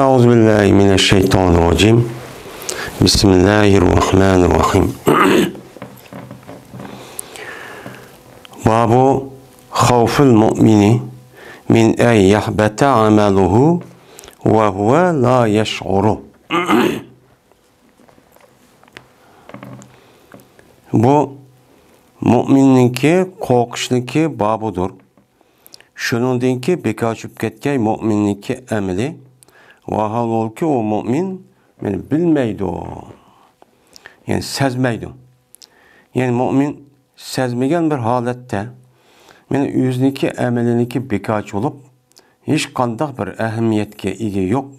أعوذ بالله من الشيطان الرجيم بسم الله الرحمن الرحيم باب خوف المؤمن من أن يحبط عمله وهو لا يشعر. Bu müminninki korkuşniki babıdır. Şunundanki bekaçıp ketken müminninki emeli. Ve halbuki o mümin yani bilmeydi o. Yani sezmeydi. Yani mümin sezmegen bir halette yani yüzniki emeliniki bekaç olup hiç kandak bir ehemmiyetke ege yok.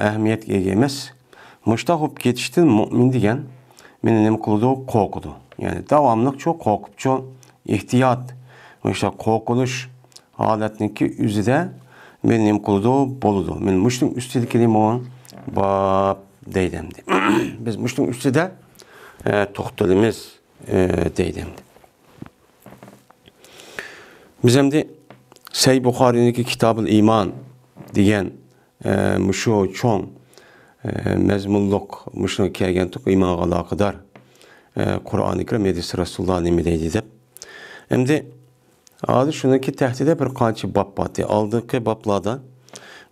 Ehemmiyet ege emas. Muştahıp ketiştin mümin diyen beni nem kıldı korkudu. Yani devamlık çok korkup çok ihtiyat. İşte korkuluş haletindeki yüzde benim kıldı boludu. Men muştun üstüdeki kelime bab deydemdi. Biz muştun üstüde toxtalımız deydemdi. Biz hem de Sahih Bukhari'deki Kitab-ı İman diyen muşu çoğun mezmunluk muşunu kelgen tuk iman alakadar Kur'an-ı Kerim Medis Resulullah nimedeydi dep. Hem de adı şundaki tehdide bir kançı bab batı. Aldığı bablardan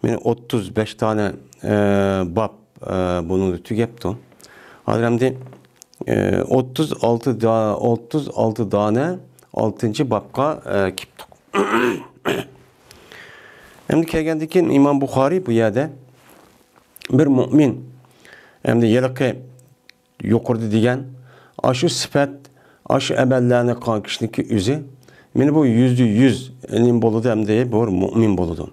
yani 35 tane bab bunu tükepti. Hem de 36 tane 6. babka kiptik. Hem de kelgendeki İmam Bukhari bu yerde bir mümin hem de yelaki yukarıda diyen aşı sıfat, aşı emellerine kankışındaki üzü meni bu %100 elim boludu hem de bu mümin boludu.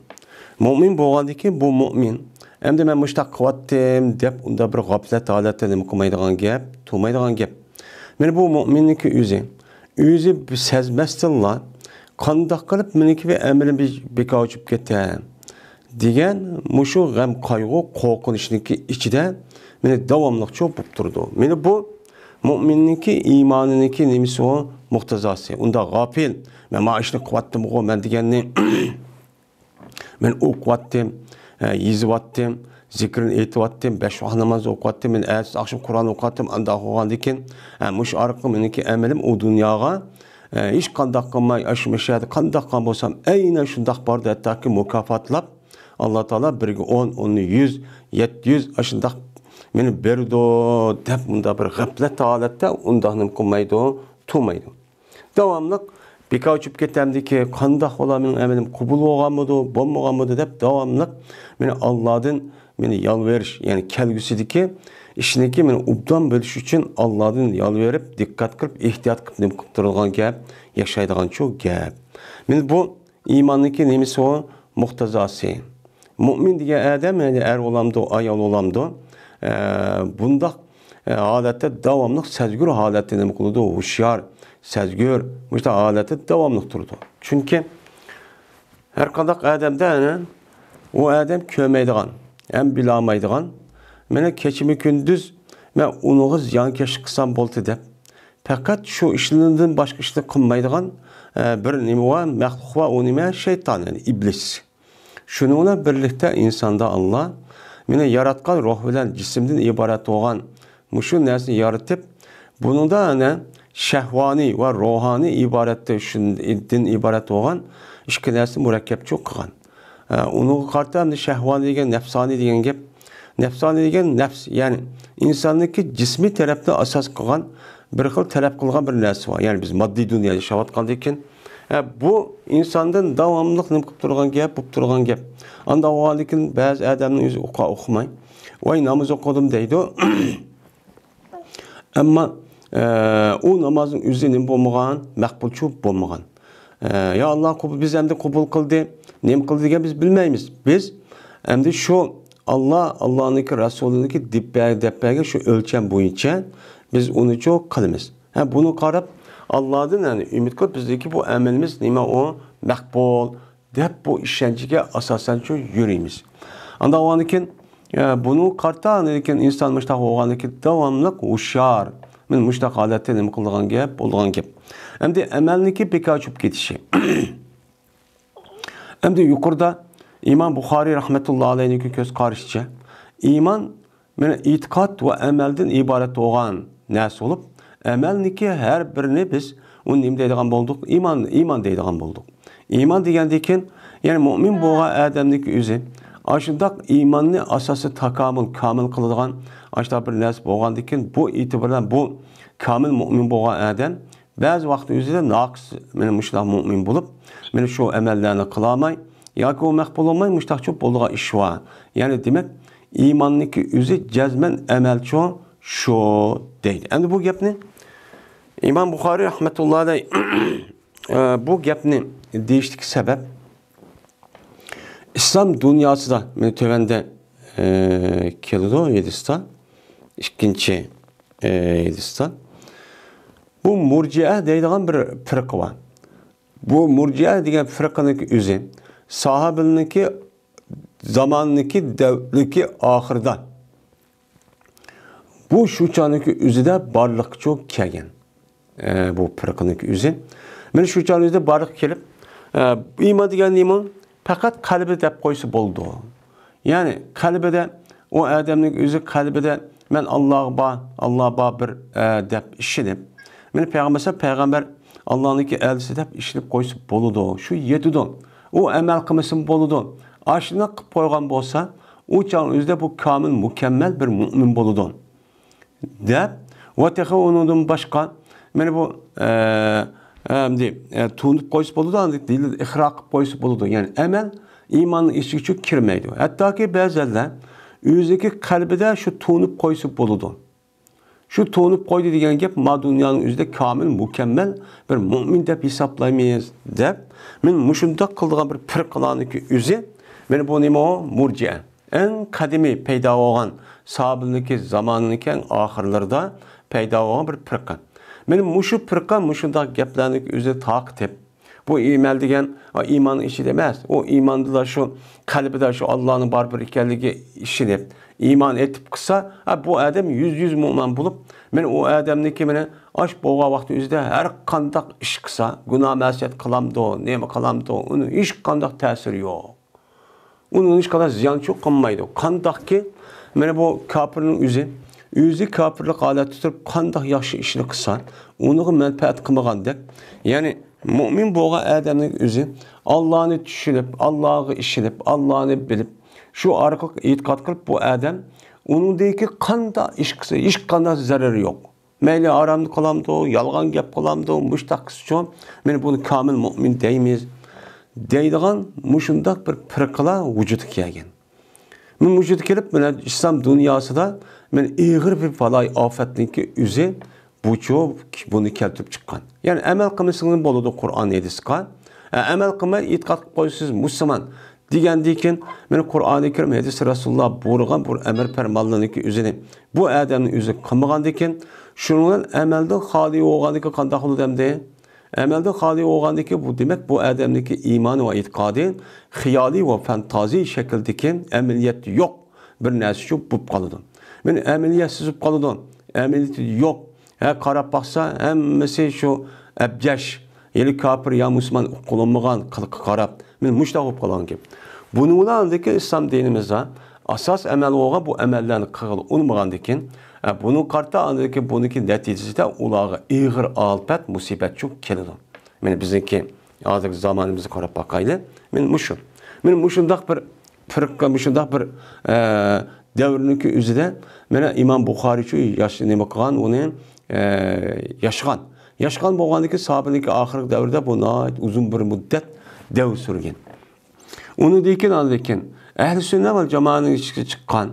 Mümin bolğandaki bu mümin hem de men muştaq kıvattim dep unda bir gaflet haletini kılmaydigan gap, tulmaydigan gap. Meni bu müminniki üzü sezmestilla qandaq qılıp meniki ve emrim beka uçup ketdi degan muşu gam qaygı qorqinishninki ichida meni davomliq cho'pib turdi. Meni bu müminniki imanıniki nemisi o muhtazası. Unda gafil men maaşını kıvattim o men deganni men o'qiyotdim, yeziyotdim, zikrini aytiyotdim, 5 vaqt namoz o'qiyotdim, men ertasi akşam Qur'on o'qiyotdim, anda o'qigandan mush orqali meniki amalim u dunyoga hech qanday qilmay ashmashadi, qanday qilgan bo'lsam aynan shundoq bordi hattoki mukofotlab Alloh taolo 1 ga 10, 10 100, 700 ashundoq meni berdi deb unda bir g'aflat holatda undaqni qilmaydi, turmaydi. Davomli beka uçup ketemdiki qandaq ola mening amalim qabul bo'lganmidi, bo'lmaganmidi deb davomli meni Allohdan meni yalverish, ya'ni kelgusidagi ishniki meni obdan bo'lish uchun Allohdan yalverib, diqqat qilib, ehtiyot qilib turilgan gap, yashaydigan shu gap. Men bu iymonniki nemisi o muhtazası. Mümin degan adam yani er olamdı, ayol olamdı. Bundaq holatda davomli sezgür holatda nima qiladi, hushyor, sezgür, mushta holatda davomli turdi. Chunki har qanday odamda o adam ko'maydigan, ham bilolmaydigan, mana kechimi kunduz men uni ziyonkashlik qilsam bo'ldi deb faqat shu ishlardan boshqa ishni qilmaydigan bir nima va maxluq va u nima shayton, yani iblis. Şununla birlikte insanda Allah meni yaratgan ruh bilan jismdan iborat bo'lgan mushu narsani yaratıp bunun da shahvoniy va ruhoniy iboratda shundan iborat bo'lgan ikki narsa murakkab cho'q qilgan. Uni qarta ham shahvoniy degan nafsoniy degan gap. Nafsoniy degan nafs, ya'ni insonniki jismiy tarafdan asos qilgan bir xil talab qilgan bir narsa var. Yani biz moddiy dunyoda yashayotgandan keyin bu insandan davamlıq nima qilib turgan gap, bo'lib turgan gap. Anda o'g'andikin ba'zi odamning o'zi o'qimay, "Voy namoz o'qidim" deydi. Ammo u namozning o'zi nima bo'lmagan, maqbulchi bo'lmagan. Ya Alloh biz endi qabul qildi, nima qildi degan biz bilmaymiz. Biz endi shu Allohniki Rasuliniki debbaga shu o'lcham bo'yicha biz uni cho'q qilamiz. Buni qarab Allah'dan yani ümit qilib bizdeki bu amelimiz nima o maqbul deb bu ishonchiga asosan shu yurimiz. Anda o'g'anikin bunu qarta lekin inson mushtaq o'g'anikin davomli hushyor, men mushtaq holatda nima qilgan gap, bo'lgan gap. Endi amalniki beka uchib ketishi. Endi yuqorida İmam Buxoriy rahmetullahi alayhi ko'z qarashicha iymon mana e'tiqod va amaldan iborat bo'lgan narsa bo'lib, amalniki har birini biz uni nima deydigan bo'ldik? Iymon deydigan bo'ldik. Iymon degandan keyin, ya'ni mu'min bo'lgan odamning o'zi ashundaq iymonni asosi takomil, komil qiladigan ashta bir narsa bo'lgandan keyin bu e'tibordan bu komil mu'min bo'lgan odam ba'zi vaqt o'zida naqs, mana mushlar mu'min bo'lib, mana shu amallarni qila olmay yoki u maqbul bo'lmay mushtaqchi bo'lgan ish var. Ya'ni demak, iymonniki o'zi jazman amalchi shu deydi. Endi bu gapni İmam Buxoriy rahmetullah alayhi bu gapni deyishdiki sebep İslam dünyasida men tövende keldi Yedistan, ikkinchi Yedistan. Bu murji'a deydigan bir firqa var. Bu murji'a degan firqaning o'zi sahobalarniki zamonniki davriki oxirida bu shu choniki o'zida barliqcha kelgan. Bu firqaning o'zi men shu chonida barliq kelib iymon degan nima? Faqat qalbi deb qo'ysa bo'ldi. Ya'ni qalbida o odamning o'zi qalbida men Alloh bor bir deb ishonib, men payg'ambar Allohniki elchisi deb ishonib qo'ysa bo'ldi. Shu yetidi. U amal qilmasa bo'ldi. Ashuna qilib qo'ygan bo'lsa, u chon o'zida bu komil, mukammal bir mu'min bo'ldi. Deb va undan boshqa men bu tuğunup qo'ysa bo'ladi, deyil ixroq qilib qo'ysa bo'ladi. Ya'ni amal iymonning ichiga kirmaydi. Hattoki ba'zilar o'ziga qalbida shu tuğunup qo'ysa bo'ladi. Shu tuğunup qo'ydi degan gap ma dunyoning o'zida komil, mukammal bir mu'min deb hisoblaymiz deb men mushundoq qildigan bir firqalarniki o'zi meni bu nima murji'a. Eng qadimiy paydo bo'lgan sahobalarniki zamonning oxirlarida paydo bo'lgan bir firqa. Benim muşu firqa muşundaq gaplarni o'zi taqib. Bu iymon degan iymon ishi emas. O iymanda şu qalbida şu Allohning bor bir ekanligi ishi deb iymon etib qilsa, bu odam 100 mu'min bo'lib, men u odamniki meni osh bo'lgan vaqt o'zida har qanday ish qilsa, gunoh ma'siyat qilamdi, nima qilamdi, uni hech qanday ta'siri yo'q. Uni hech qanday ziyon qilmaydi. Qandaqki, men bu kofirning o'zi kafirlik holatda turib qanday yaxshi ishni qilsa, uni manfaat qilmagandek, ya'ni mu'min bo'lgan odamning o'zi Allohni tushunib, Allohga ishonib, Allohni bilib, shu orqali e'tiqod qilib bu odam uningdagi qanday ish qilsa, hech qanday zarari yo'q. Mayli aramni qilamdi, yolg'on gap qilamdi, mushtaqisichun, men buni komil mu'min deymiz. Deydigan mushundaq bir firqalar vujudga kelgan. Men vujudga kelib, mana islom dunyosida men ig'ir bir falay ofatninki o'zi buni keltirib chiqqan. Ya'ni amal qilmasangiz bo'ladi Qur'on hadisga. Amal qilmay e'tiqod qilib qo'ysiz musulmon degandan keyin men Qur'oni Karim hadis Rasululloh buyurgan bu amr farmonlarniki o'zini bu odamning o'zi qilmagandan keyin shundan amaldan xoli bo'lganligi qanday bo'ladimdi? Amaldan xoli bo'lganligi bu demak bu odamniki iymon va e'tiqodi xiyoliy va fantaziy shakldagi amaliyat yo'q bir narsa shu bo'lib qoladi. Men amaliyatsiz bo'lib qoldim. Amaliyat yo'q. Qarab baxsa hammasi shu abjash, yeli kafir ya musulmon qo'llanmagan qilib qarab, men mushtaq bo'lib qolgan gap. Buni ulandagi islom dinimizda asos amal bo'lgan bu amallarni qilib unmagandan keyin buni qarta andagi buniki natijasida ularga ig'ir alfat musibat cho'k keladi. Men bizniki hozirgi zamonimizga qarab boqaylik. Men mushundaq bir firqa, mushundaq bir davrniki o'zida mana İmam Buxoriy shu nima qilgan, uni yashgan bo'lganligi sahobaning oxirgi davrida bu uzun bir muddat davr surgan. Uni lekin ahli sunnat va jamoaning ichiga chiqqan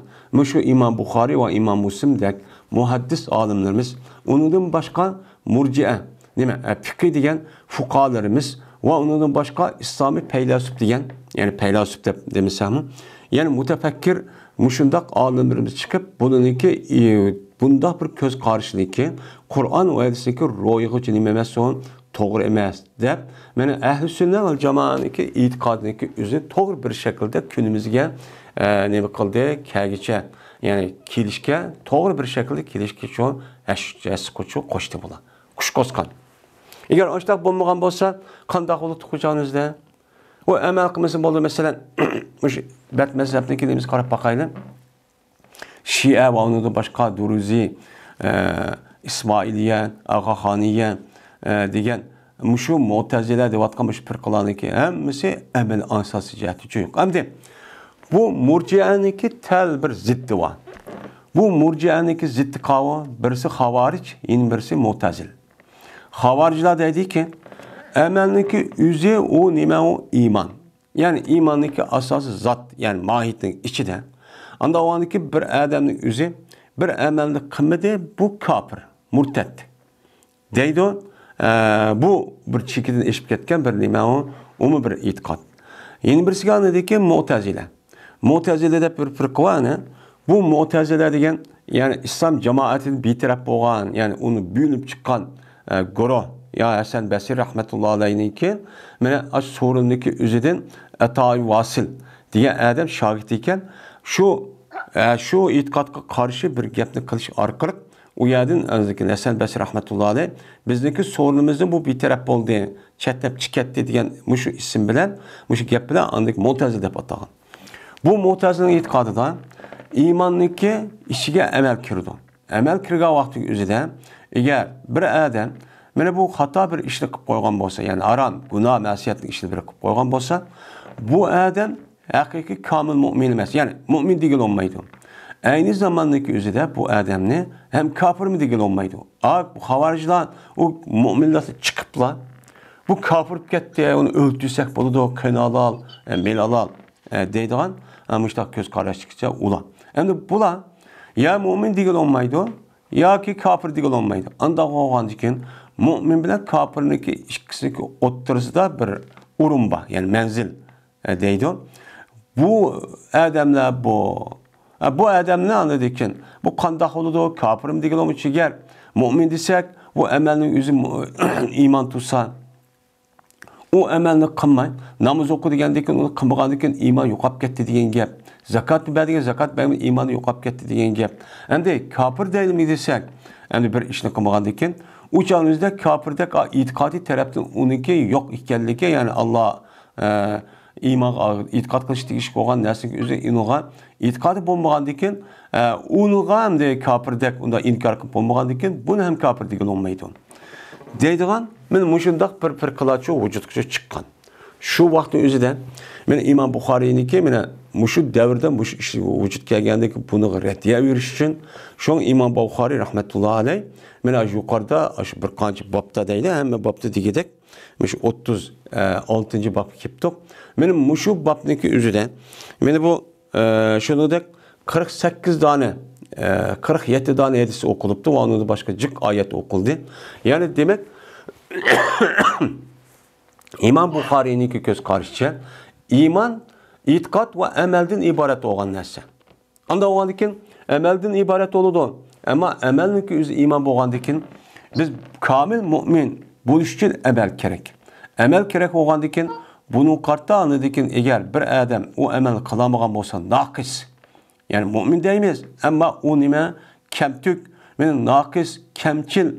shu İmam Buxoriy va İmam Muslimdek muhaddis olimlarimiz, undan boshqa murji'a, nima fiqh degan fuqarolarimiz va undan boshqa islomiy faylasuf degan, ya'ni faylasuf deb demasam, ya'ni mutafakkir mushundaq olimlarimiz chiqib, buniki bunda bir ko'z qarashiliki, Qur'on va hadisniki ro'yxatga nima emas, to'g'ri emas deb, mana ahli sunnat va jamoaniki e'tiqodniki o'zi to'g'ri bir shaklda kunimizga nima qildi, kagicha, ya'ni kelishga, to'g'ri bir shaklda kelishga shu qo'shdi bular. Qush qo'sgan. Agar o'shtaq bo'lmagan bo'lsa, qanday bo'lib qo'yganingizda O emel kılması oldu mesela bet mezhebine dediğimiz karab bakaylı. Şii ve onu da başka Duruzi, İsmailiye, Ağahaniye degan şu Mu'tezile devatkan bir firqalarning ki hemmisi emel ansası cihati yok. Hamdi bu murciyaniki tel bir ziddi var. Bu murciyaniki ziddi kavı birisi havaric, yine birisi Mu'tezil. Havariciler dedi ki emelniki üze o nime o iman. Yani imandaki asası zat yani mahiyetin içinde. Anda o andaki bir adamın üze bir emelni kımmede bu kafir, murted. Deydi o bu bir çekiden eşip ketken bir nime o mu bir itikat. Yeni birisi dedi ki Mu'tezile. Mu'tezile'de bir fırkı var ne? Bu Mu'tezile degen yani İslam cemaatinin bir taraf boğan yani onu bölüp çıkan goro ya Hasan Basri rahmetullahi aleyhinki mene aş sorundaki üzeden Etay Vasil diye adam şahit iken şu itikadga karşı bir gapni qilish orqali u yerdan Hasan Basri rahmetullahi aleyh bizdeki sorunumuzda bu bir taraf bo'ldi, chatlab chiqatdi degan mushu ism bilan mushu gap bilan andik Mu'tazile deb atagan. Bu Mu'tazilening e'tiqodida iymonlikka ishiga amal kirdi. Amal kirgan vaqtning o'zida agar bir adam mana bu xato bir ishni qilib qo'ygan bo'lsa, ya'ni aram, gunoh, ma'siyatli ishni bir qilib qo'ygan bo'lsa, bu adam haqiqiy komil mu'min emas. Ya'ni mu'min degan olmaydi. Aynı zamandaki o'zida bu adamni ham kofir mi degan olmaydi. Bu xavaricilar o mu'minlarni chiqiblar. Bu kofir ketdi, uni o'ldirsak bo'ladi, qanalal, melalal deydigan müştak göz karıştıkça ulan. Endi bular ya mu'min degan olmaydi, yoki kofir degan olmaydi. Anda bo'lgandan keyin mu'min bilan kofirniki ikkisiniki o'ttirisida bir urumba, yani menzil deydi. Bu adamlar bu adamlar anladıkken bu qandaq bo'ladi, kofir degan olmaydi. Eğer mu'min desek bu amelning o'zi iman tutsa o amelni qilmay, namoz o'qi degandek uni qilmagandan keyin iymon yo'qolib ketdi degan gap. Zakat bergan zakat bergan iymoni yo'qolib ketdi degan gap. Endi kofir deyilmi desak, endi bir ishni qilmagandan keyin u jonimizda kofirdek e'tiqodiy tarafdan uniki yo'q ekanligi, ya'ni Alloh iymon e'tiqod qilish tegish bo'lgan narsaga o'zi inuga e'tiqodi bo'lmagandan keyin unga endi kofirdek unda inkor qilib bo'lmagandan keyin buni ham kofir degan olmaydi. Deydigan men mushundaq bir firqalarcha vujudga chiqqan. Shu vaqtning o'zida men Imom Buxoriyniki mena mushu davrda mushu ish vujud kelgandek buni raddiya berish uchun shu Imom Buxoriy rahmatullohi alayh mena yuqorida shu bir qancha bobda deydi, hamma bobda degidek mushu 36-bobga kelibdik. Men mushu bobniki o'zida meni bu shuningdek 48 dona 47 tane hadis okuluptu. Onun da başka cık ayet okuldu. Yani demek İmam Buxori'ninki göz karşıca iman, itikat ve emelden ibaret olan narsa. Anda oğandikin emelden ibaret oludu. Ama emelninki özü iman boğandikin biz kamil mümin buluş için emel gerek. Emel gerek oğandikin bunun kartta anıdikin eğer bir adam o emel kılamagan olsa nakis. Yani mümin deyimiz ama o nime kemtük, men nakis, kemçil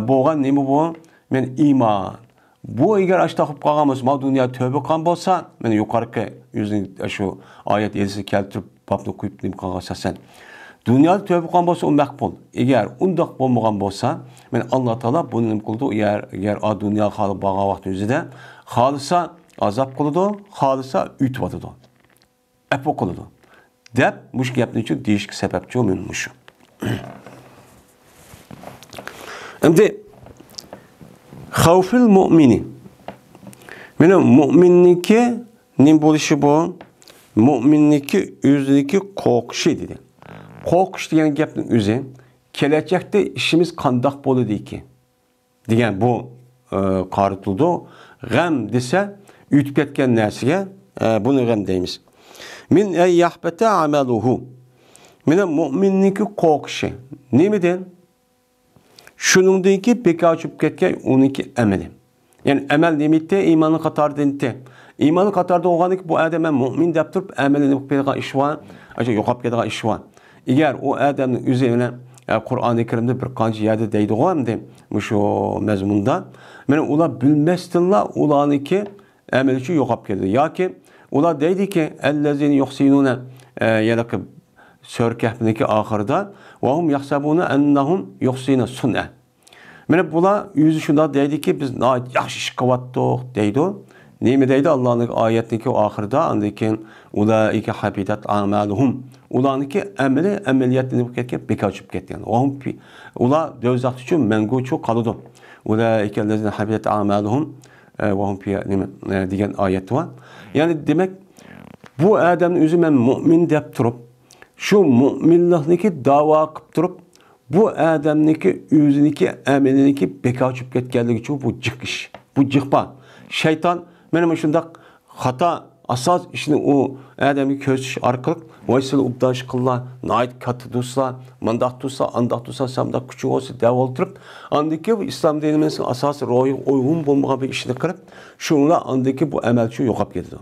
boğan nime bu? Men iman. Bu eğer açtaqıp qalğamız, ma dünya tövbe qan bolsa, men yuqarıki yüzün şu ayet edisi keltirip babını koyup nime qalğasa sen. Dünyada tövbe qan bolsa o maqbul. Eğer undaq bolmagan bolsa, men Allah Taala bunu nime qıldı? Eğer a dünya qalı bağa vaqt özüde xalısa azap qılıdı, xalısa ütvadıdı. Epo qılıdı. Dep muş gapning uchun değişik sebepçi olmuş. Endi xavfil mu'mini. Mena mu'minniki nim bo'lishi bu? Mu'minniki o'ziniki qo'rqishi dedi. Qo'rqish degan gapning o'zi kelajakda ishimiz qandoq bo'ladi ekan degan bu qaritildi. G'am desa o'tib ketgan narsaga buni g'am deymiz. Min yahbata amaluhu. Mena mu'minniki qo'rqishi. Nimidan? Shuningdeki bekor chiqib ketgan uniki amali. Yani amel demakda iymonning qatoridan. Iymonning qatorida bo'lgandek bu odam mu'min deb turib amalini qilib ketgan ish bor, yo'qolib ketgan ish bor. Agar u odamning o'zi bilan Qur'oni Karimda bir qancha yerda deydi-ku, shu mazmunda, mana ular bilmasdinlar ularniki əməl üçün yoxab gedir. Ya ki, ular deydi ki, əllezini yuhsinuna yəni ki, Sör Kəhfindəki axırda və hum yahsabuna ennahum yuhsina sun'a. Mənə bunlar yüzü şunda deydi ki, biz yaxşı iş qıvatdıq deydi. Neymi deydi? Allah'ın ayetindeki o axırda andikin ulaike habitat amaluhum. Ularniki əməli əməliyyatını bekar çıxıb getdi. Ular dövzaq üçün mənqu çox qalıdı. Ulaike ellezine habitat amaluhum və hum deyən ayet var. Yəni demək bu Adəmin özü mən mümin deyib durub şu müminlikniki dava qıb durub bu Adəmniki özüniki əməliniki bekar çıxıb getganligi üçün bu cıq iş. Bu cıqba. Şeytan mənim şundaq xata asas işini o Adəmi közüş arqılıq vaysil ubdaş qıllar, nait katı tutsa, mandaq tutsa, andaq tutsa, samdaq küçük olsa dəv oldurup andaki bu İslam dinimizin asas royu uyğun bulmağa bir işini qırıb şunla andaki bu əməl üçün yoxab gedir.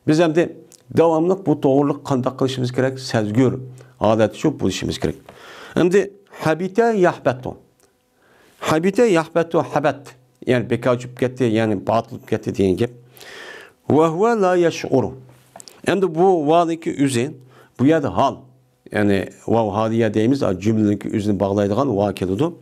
Biz hem de devamlıq bu doğruluq qandaq qılışımız gerek, sezgür adəti üçün bu işimiz gerek. Hem de habite yahbetu. Habite yahbetu habet. Yani bekar çıkıp gitti, yani batılıp gitti diyen gibi. Ve huve la yeş'uru. Hem de bu vadaki üzün, bu ya da hal. Yani vav haliye deyimiz, cümledeki üzünü bağlaydıgan vakiludu.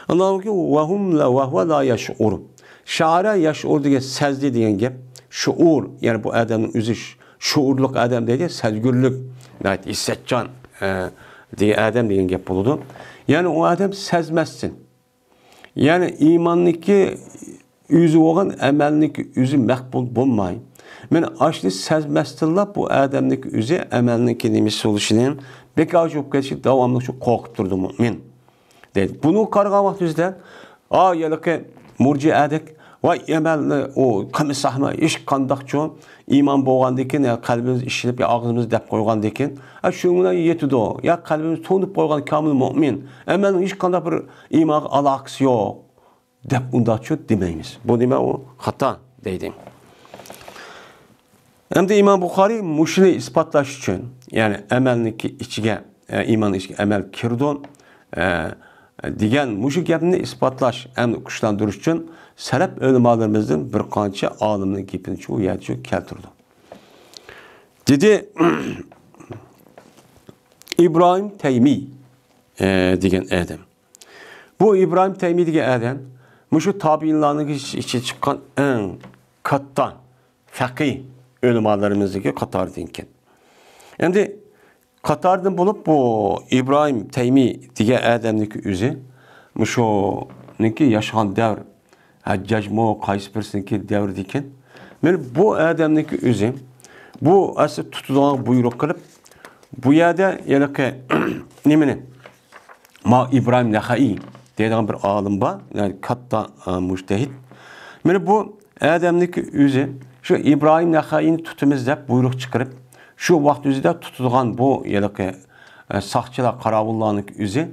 Allah'ın ki ve huve la yeş'uru. Şaara yeş'ur diye sezdi diyen gibi. Şuur, yani bu Adem'in üzü şuurluk Adem dedi, sezgürlük, yani hissetcan diye Adem diyen gibi buludu. Yani o Adem sezmezsin. Yani imanlıki üzü olan əməlniki üzü məqbul bulmayın. Mən açlı sezmezdirlər bu Adem'deki üzü əməlniki demiş oluşunun bekar çok geçip devamlı çok korkup durdu mümin. Dedi. Bunu karga vaxt üzdə yələ ki murci ədik ve əməlli o kamisahma iş qandaqçı iman boğandikin ya kalbimiz işilip ya ağzımız dep koygandikin şuna yetidi o ya kalbimiz tonup koygan kamil mümin əməlin iş qandaq bir iman alakası yok dep undaqçı demeyimiz. Bu demək o hata deydim. Hem de İmam Bukhari muşini ispatlaş için yani əməlniki içige iman içige əməl kirdon diyen muşu gepini ispatlaş hem de kuşlandırış için Sələf ölümalarımızın bir qança alımının gepini çoğu yerçi keltirdi. Dedi İbrahim Teymi diyen Adem. Bu İbrahim Teymi diyen Adem muşu tabiinlarının içi çıkan en kattan fakih ölümalarımızdaki Katar dinken. Yani Katar'dan bulup bu İbrahim Teymi diyen Adem'deki üzü muşu neki yaşayan devr Haccac mo qaysı birsiniki devr diken. Men bu Adem'deki üzü bu asıl tutulan buyruk kılıp bu yerde yani ki nemini ma İbrahim Nehai deydiğin bir alim var. Yani katta müştehid. Men bu Adem'deki üzü şu İbrahim Nehai'ni tutumuz deyip buyruk çıkarıp şu vaxt üzüde tutulan bu yani ki sahçılar karavullarının üzü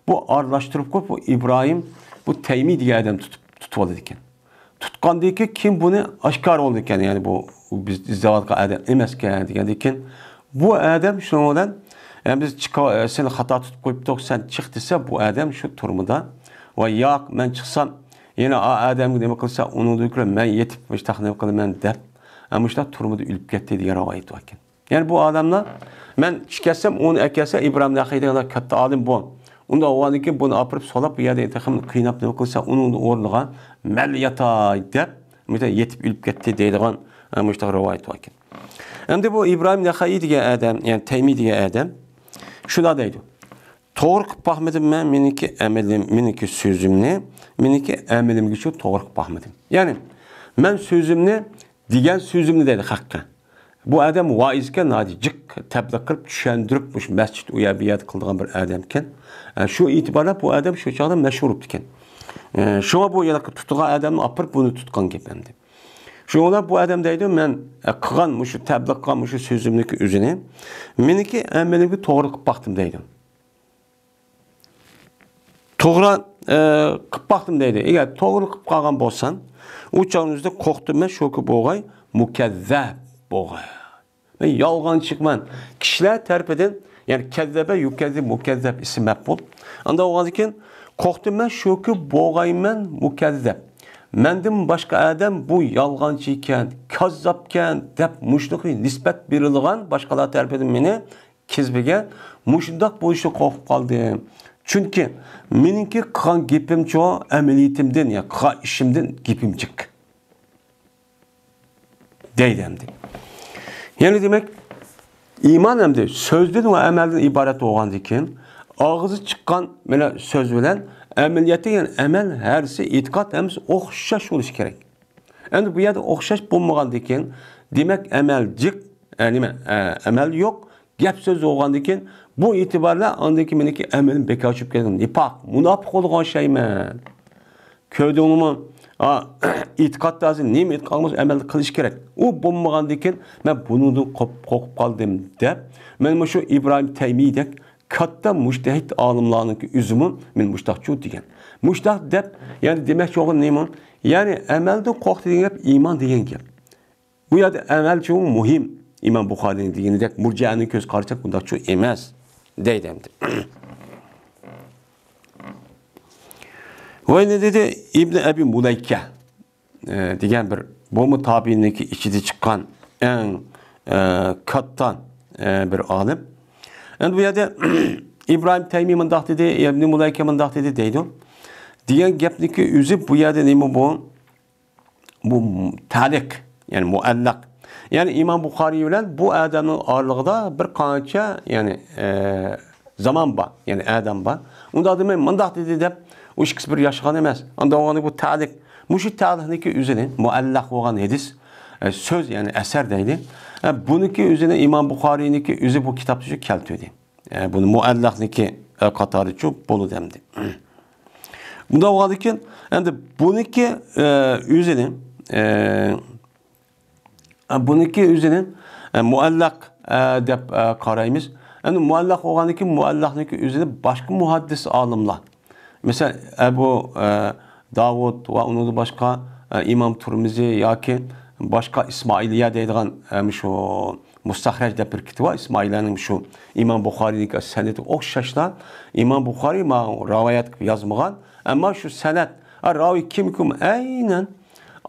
bu arlaştırıp koyup bu İbrahim bu Teymi diye Adem tutmadı diken. Tutkan diye ki kim bunu aşkar oldu diken yani bu biz izdivatka Adem emesken diken bu Adem şundan yani biz seni hata tutup koyup sen çık dese bu Adem şu turmuda ve ya ben çıksam yine Adem demek kılsa onu duyukla ben yetip işte ne kadar ben dep ama işte turmuda ülüp gitti diye rivayet varken. Yani bu adamla ben çıkarsam onu ekelse İbrahim Nehai'de kadar katta alim bu. Onda o anki bunu apırıp solap bir yerde etekimini kıynap ne kılsa onun orluğa mel yatay deyip mesela yetip ülüp gitti deydiğen işte rivayet var. Hem de bu İbrahim Nehai diye Adem yani Teymi diye Adem şuna deydi. Doğru qıp baxmadım ben meniki əməlim, meniki sözümni, meniki əməlim üçün doğru qıp baxmadım. Yani ben sözümni diyen sözümni deydi haqqı. Bu Adem vaizken nadicik təbliğ qılıp düşendirip bu məscid uyabiyat kıldığın bir Ademken. Şu itibarla bu Adem şu çağda meşhur olubdiken. Şuna bu yana tutuğa Adem'in apırıp bunu tutkan gepemdi. Şuna bu Adem deydi men qıgan şu təbliğ qıgan şu sözümdeki üzünü meniki əməlimki doğru qıp baxdım deydim. Doğru qıp baxdım deydi. Eğer doğru qıp qalğan bolsan o çağınızda qorxdum men şoku boğay mukezzab boğay. Ben yalğan çıkman. Kişiler terpeden yani kezzebe yukezzib mukezzab isim məqbul. Anda o vaziken qorxdum men şoku boğayım men mukezzab. Menden başka adam bu yalgancı iken, kazzapken dep muşluqi nisbat berilgan başkalar tarafından meni kezbege muşundaq bo'lishga qo'rqib qoldim. Chunki meningki qilgan gapim cho amaliyatimdan ya qilgan ishimdan gapim chiq. Deydimdi. Yani demek iman hem de sözden ve amelden ibaret olan diken ağzı çıkan böyle söz bilen ameliyatı yani amel hersi itikat hemsi okşaş oluş gerek. Yani bu yerde okşaş bulmagan diken demek amelcik yani amel yok. Gap söz olgan diken bu itibarla andaki meniki amelin beka açıp geldim. Nipak, münafık olgan şey mi? Köyde onu itikat lazım. Neyim itikadımız amelde kılış gerek. O bulmagan diken ben bunu da kokup kaldım de. Ben şu İbrahim Teymi'dek katta müştehit alimlarının üzümü men müştahçu diyen. Müştah de yani demek ki o neyim? Yani amelde korktu diyen iman diyen ki. Bu ya da amel çok mühim. İmam Bukhari'nin diyeni murcianın göz karşıcak bunda çok emez deydemdi. Ve ne dedi? İbn Ebi Muleyke diyen bir bu mu tabiindeki içinde çıkan en kattan bir alim. Yani bu ya da İbrahim Teymi mındak dedi, İbn Muleyke mındak dedi deydi. Diyen gepniki üzüp bu ya da ne bu? Bu talik yani muallak. Yani İmam Bukhari bilen bu adamın ağırlığında bir kança yani zaman var. Yani adam var. Onda adı mındak dedi de o ikisi bir yaşayan emez. Onda oğanı bu talik. Muşu talihniki üzerine muallak olan hadis söz yani eser deydi. Bununki üzerine İmam Bukhari'ninki üzü bu kitapçı keltiydi. Bunu muallakniki katarı çok bolu demdi. Bunda oğadı ki bununki üzerine bununki üzerine muallak dep karayımız. Yani muallak oğanı muallakniki üzerine başka muhaddis alimler. Mesela Ebu Davud ve onun başka İmam Turmizi ya ki başka İsmailiye deydiğen şu Mustahrac de bir kitaba İsmailiye'nin şu İmam Bukhari'nin senedi okşaşlar. İmam Bukhari ma rivayet yazmagan ama şu senet ravi kim aynen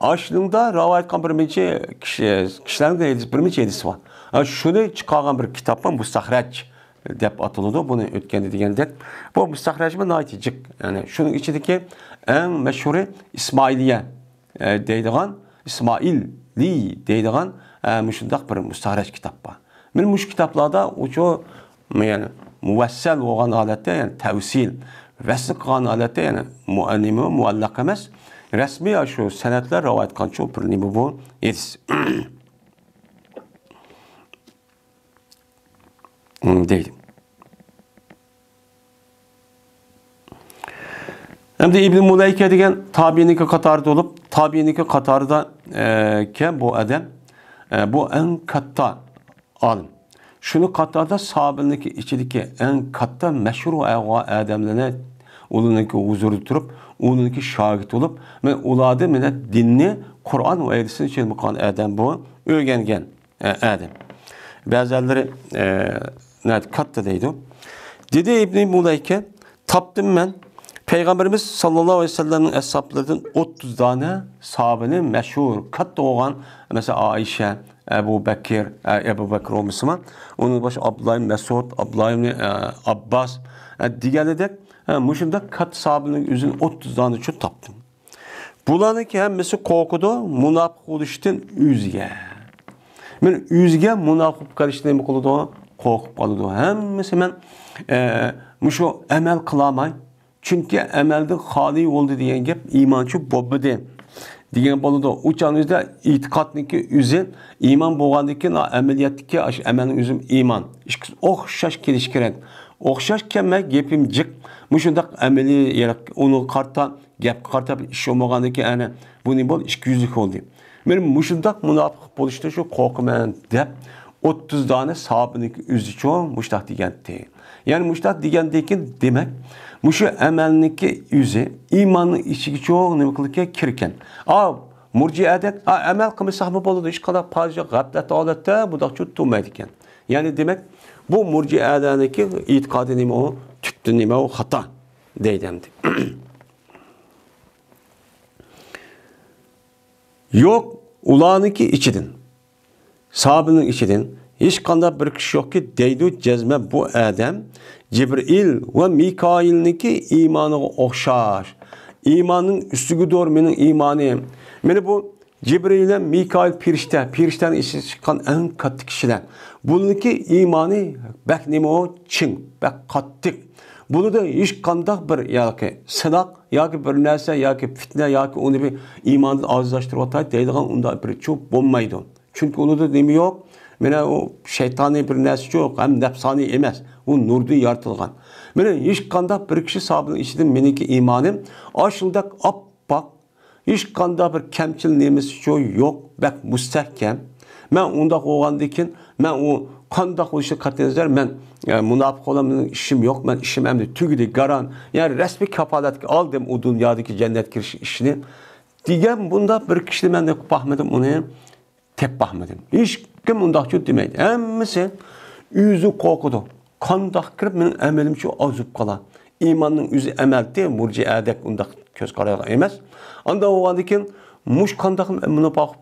aslında rivayet kan bir mece kişilerin de bir mece edisi var. Şunu çıkaran bir kitapta Mustahrac dep atıldı. Bunu ötkendi degende. Bu müstahracıma nayticik. Yani şunun içindeki en meşhuri İsmailiye deydiğen İsmailli deydiğen müşündak bir müstahrac kitap var. Benim muş kitaplarda o çok yani müvessel olan alette yani tevsil vesik olan alette yani muannimi muallak emez. Resmi şu senetler rivayet kan çok bir nimi bu edis. Değil. Hem de İbn Muleyke degen tabiiniki katarda olup tabiiniki katarda ki bu adam bu en katta alim. Şunu katarda sahabiniki içindeki en katta meşhur adamlarına onunki huzuru turup onunki şahit olup ve uladı mene dinni Kur'an ve hadisini çelmekan adam bu öğrengen adam. Bazıları katta deydi. Dedi İbn Muleyke taptım ben Peygamberimiz sallallahu aleyhi ve sellem'in eshaplarından 30 tane sahabenin meşhur katta olan mesela Ayşe, Ebu Bekir o Müslüman. Onun başı Abdullah ibn Mesud, Abdullah ibn Abbas. Diğerleri de müşümde kat sahabenin üzerine 30 tane çok taptım. Bunların ki hemmesi korkudu, münafık oluştan üzge. Ben üzge münafık karıştığımı kılıdı, korkup kalıdı. Hemmesi ben müşo emel kılamay. Çünkü emelde hali oldu diyen gep imançı bobede. Diyen boluda uçanızda itikatniki üzün iman boğandaki ameliyattaki emelin üzüm iman. İşte okşaş gelişkiren. Okşaş kemme gepimcik. Muşundak ameli yarak onu karta gep karta iş olmagandaki yani bu ne bol iş yüzlük oldu. Benim muşundak münafık boluştu şu korkumen dep 30 tane sahabiniki üzü çoğu muştak diyendi. Yani muştak digendeki demek muşu emelniki yüzü imanın içi çoğu ne kılıke kirken. Murciye'de emel kılmış sahibi boludu. İş kadar parça gaflet alette bu da çok tutmaydıkken. Yani demek bu murciye'deki itikadı nime o tüttü nime o hata deydemdi. Yo'q, ularniki ichidan. Sahabenin ichidan hech qanday bir kishi yo'qki, deydi jazma bu odam Jibril va Mikoilniki iymoniga o'xshash. İmanın üstügüdür mening iymonim. Meni bu Jibril ile Mikoil firishtaning ichidan chiqqan eng katta kishilar. Buniki iymoni bak nima chin, bak qattiq. Bunida hech qanday bir yoki sinoq yoki bir narsa yoki fitna yoki uni bir iymonni ozlashtirib o'tadi deydigan unda bir cho'p bo'lmaydi. Chunki unida nima yo'q? Mana o shaytoniy bir narsa yo'q, ham nafsoniy emas. U nurdan yaratilgan. Mana hech qanday bir kishi sahabening ichidan meniki iymonim ashundak oppoq, hech qanday bir kamchil nemasi yo'q, bak mustahkam. Men unda bo'lgandan keyin men u qanday qilishni qatnazar, men munofiq bo'lmaning ishim yo'q, men ishim endi tugidi garan. Ya'ni rasmiy kafolatga oldim u dunyodagi jannat kirish ishini. Degan bunda bir kishini men qilib baxmadim, uni tep baxmadim. Hech kim undaqcha demaydi. Hammasi o'zi qo'rqidi. Qandaq kirib mening amalim shu ozib qolar. İmanın o'zi amalda murjiadak undaq ko'z qaragan emas. Anda o'g'andan keyin mush qandaq buni boqib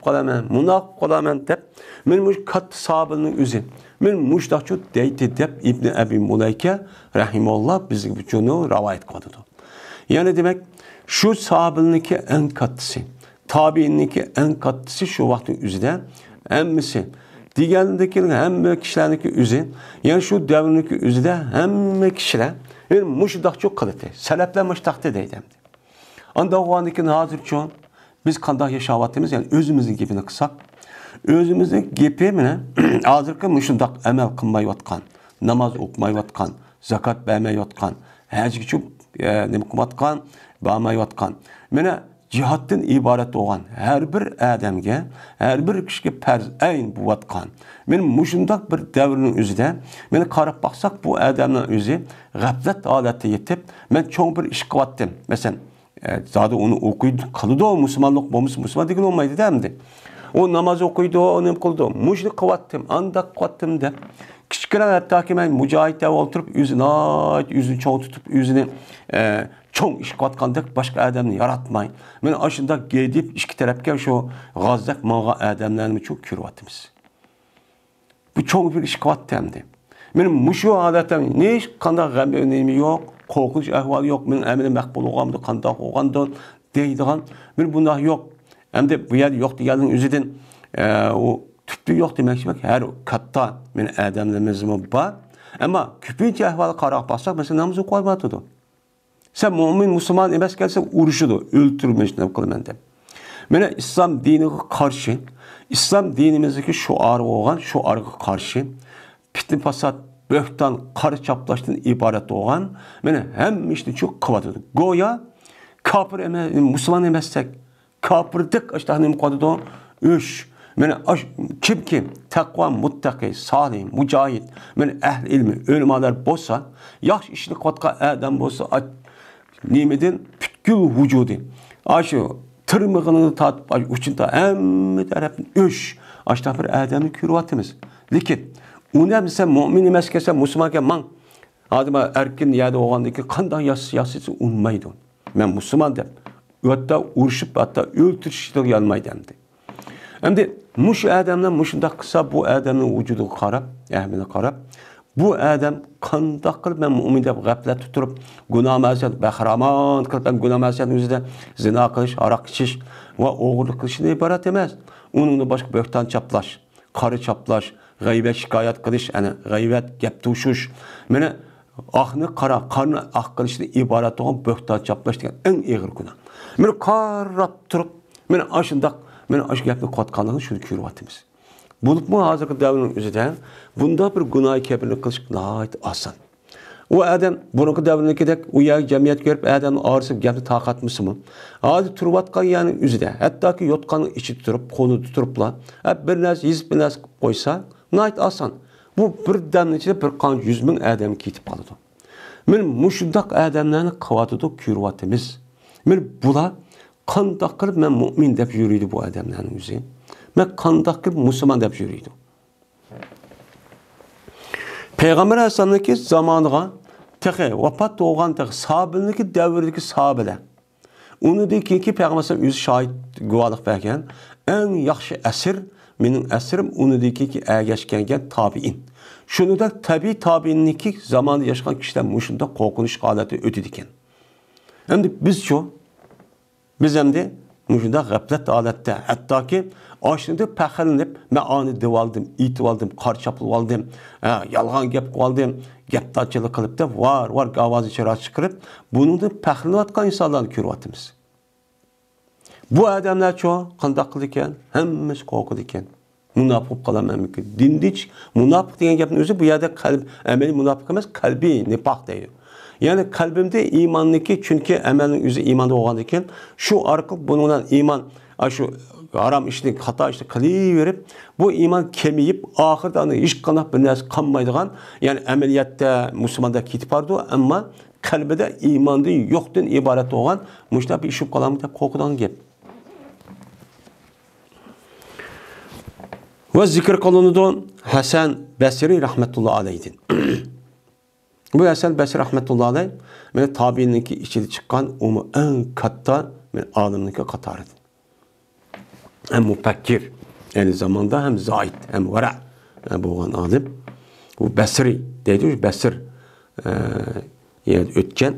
qolaman deb men mush katta sahabening o'zi men mushdaqchu deydi deb İbn Abi Mulayka rahimulloh bizga uchun rivoyat qildi. Ya'ni demak shu sahabeniki eng kattasi, tabiinniki eng kattasi shu vaqtning o'zida hammasi Diğerindeki hem kişilerdeki üzü, yani şu devrindeki üzüde hem kişiler, yani muşdak çok kaliteli. Selepler muştakta deydi. Anda o andaki hazır çoğun, biz kandak yaşavatımız, yani özümüzün gibini kısak, özümüzün gibi mi hazırki muşdak emel kılmayı vatkan, namaz okumayı vatkan, zakat vermeyi vatkan, hacı çok ne vatkan, bağmayı vatkan. Mene cihatdan ibaret olan her bir adamga, her bir kişiye perz ayn bu vatkan. Benim muşundak bir devrinin özüde, beni qarab baksak bu adamın özü gaflet aleti yetip, ben çok bir iş kıvattım. Mesela zaten onu okuydu, kalıdı o Müslümanlık, bu Müslüman değil olmaydı değil mi? O namaz okuydu, o ne kıldı, muşunu kıvattım, andak kıvattım de. Küçükler hatta ki ben mücahit'e oturup yüzünü çoğu tutup yüzünü çok iş katkandık başka adamını yaratmayın. Ben aşında gidip iki tarafken şu gazdak mağa adamlarını çok kürvatımız. Bu çok bir iş kattımdı. Benim muşu adetim ne iş kanda gambe önemi yok, korkunç ahval yok. Benim emri makbul olgamdı, kanda olgandı deydiğen. Benim bunda yok. Hem de bu yer yok diyelim üzüden o tüplü yok demek ki her katta benim adamlarımız var. Ama küpünce ahvalı karak bassak mesela namazı koymadı. Sen mümin Müslüman emas gelse uruşudu, öldürmüş ne kılmende. Mene İslam dinine karşı, İslam dinimizdeki şuarı olan şuarı karşı, fitne fasat, böhtan, karı çaplaştığın ibaret olan, mene hem işte çok kıvatıdı. Goya, kafir emas, Müslüman emezsek, kafirdik işte ne mukaddı üç. Mene kim takva, muttaki, salih, mücahit, mene ehl ilmi, ölümalar bolsa, yaxşı işini katka adam bolsa, nimetin bütkül vücudu. Aşı tırmığını tatıp uçunda hem tarafın üç. Aşta bir adamı kürvatımız. Lakin ona mesela mümin emas kese Müslümanke man. Adama erkin yada oğandaki kandan yasısı unmaydı. Ben Müslüman dem. Hatta uruşup hatta öldürüştür yanmaydı hem de. Hem de muş adamdan muşunda kısa bu adamın vücudu karab, ehmini karab. Bu adam qandaq qilib men mu'min deb g'aflat tuturib, gunoh ma'siyat bahramon qilib ham gunoh ma'siyatning o'zida zina qilish, aroq ichish va o'g'irlik qilishdan iborat emas. Uningni boshqa bo'hton chaplash, qari chaplash, g'aybat shikoyat qilish, ana g'aybat gap tushish, mana oqni qara, qarni oq qilishdan iborat bo'lgan bo'hton chaplash degan eng og'ir gunoh. Meni qarab turib, meni ashundaq, meni ash gapni qotganligini shuni ko'ryapmiz. Bulup mu hazırki devrinin üzerinde bunda bir günah kebirlik kılış gayet asan. O adam bununki devrine gidek uya cemiyet görüp adamın ağrısı gelip takatmışı mı? Hadi turvatkan yani üzerinde. Hatta ki yotkanın içi tuturup konu tuturupla hep bir nas yüz bir nas koysa gayet asan. Bu bir demnin içinde bir kan 100 bin adamı kitip kalıdı. Men muşundak adamlarını kıvatıdı kürvatımız. Men bula kandak kılıp men mümin dep yürüydü bu adamların yüzü. Ben kandak gibi Müslüman dep yürüydü. Peygamber Aleyhisselam'daki zamanıga tehe vefat olgan tehe sahabındaki devrdeki sahabeler. Unudaki ki Peygamber yüz şahit guvalık verken en yaxşı esir benim esirim unudaki ki ergeçkenken tabiin. Şunu da tabi tabiinniki zamanı yaşayan kişiler muşunda korkunuş haleti ötedikken. Hem de biz hem de muşunda gaflet alette. Hatta ki aşında pəxəlinib, mən anı divaldım, itivaldım, qarçapılvaldım, yalğan gep qaldım, geptaçılık qılıp da var avazı içeri çıkırıp, bunun da pəxəlinib atqan insanlarını görüvatımız. Bu adamlar çoğu qandaq qıldı iken, hemmimiz qorqudu iken. Münafıq qalan mümkün. Dindiç, münafıq degan gapning o'zi bu yerda qalb, amaliy münafıq emas, qalbiy nifaq deydi. Yani kalbimde imanniki çünkü amelin yüzü imanda olan iken şu arqıl bununla iman şu haram işini, hata işini qılayverib bu iman kemiyip ahirda hiç qanaq bir narsa qanmaydigan, yani ameliyatda musulmonda ketib bordi, ammo qalbida imonda yo'qdan iborat bo'lgan mushta bir ishib qolamiz deb qo'rqadigan gap. Ve zikr qılınıdı Hasan Basri rahmetullahi aleyhin. Bu Hasan Basri rahmetullahi aleyh meni tabiinniki içinde çıkan umu en katta men alimniki qatarıdır. Hem mufakkir, aynı zamanda hem zahid, hem vara bo'lgan alim. Bu Basri deydi, Basr yani ötken.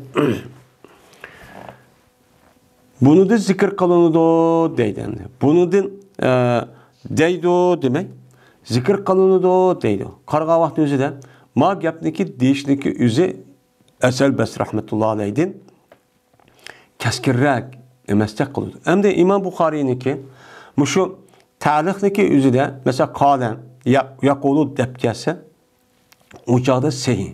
Bunu da zikr qılınıdı deydi. Bunu da deydi demek, zikr qılınıdı deydi. Qarğa vaqt özü de ma gapniki deyishniki o'zi Hasan Basri rahmetullahi aleyhin keskinroq emasdek qiladi. Hamda İmam Buxoriyniki şu ta'liqniki o'zida mesela qala yaqulu deb kelsa uçaqda sahih.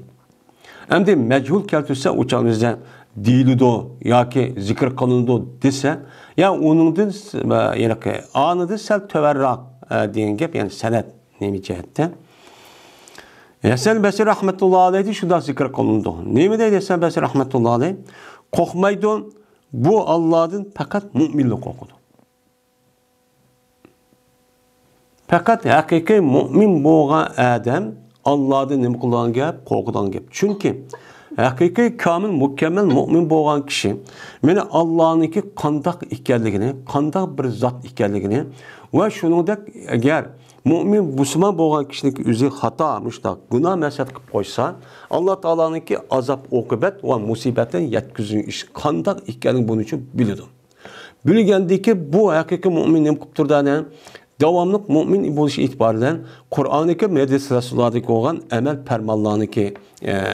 Hamda mechul keltirsa uçağımızda deyildi yoki zikr qılındı desa, ya onundan yani anıda sal töverroq degan gap, yani sanad nemi jihatda. Hasan Basri rahmetullahi aleyhi şunda zikr qılındı. Nemi deydi Hasan Basri rahmetullahi aleyhi? Qo'rqmaydi, bu Allah'dan fakat müminlik qo'rqadi. Fakat haqiqiy mümin bo'lgan adam Allah'dan nima qilgan gap, qo'rqadigan gap. Çünkü haqiqiy kamil, mükemmel mümin bo'lgan kishi meni Allah'niki qandaq ekanligini, qandaq bir zot ekanligini ve shuningdek agar mümin musulmon bo'lgan kishining o'zi xato, mushtaq, gunoh maqsad qilib qo'ysa, Alloh taolaninki azob, oqibat va musibatdan yetkazuvchi ish qandaq ekanligini buning uchun biladi. Bilgandiki bu haqiqiy mümin nima qilib turdi? Davamlı mümin bo'lish itibariyle Kur'an-ı Kerim medres Resulullah'daki olan emel permallarınki,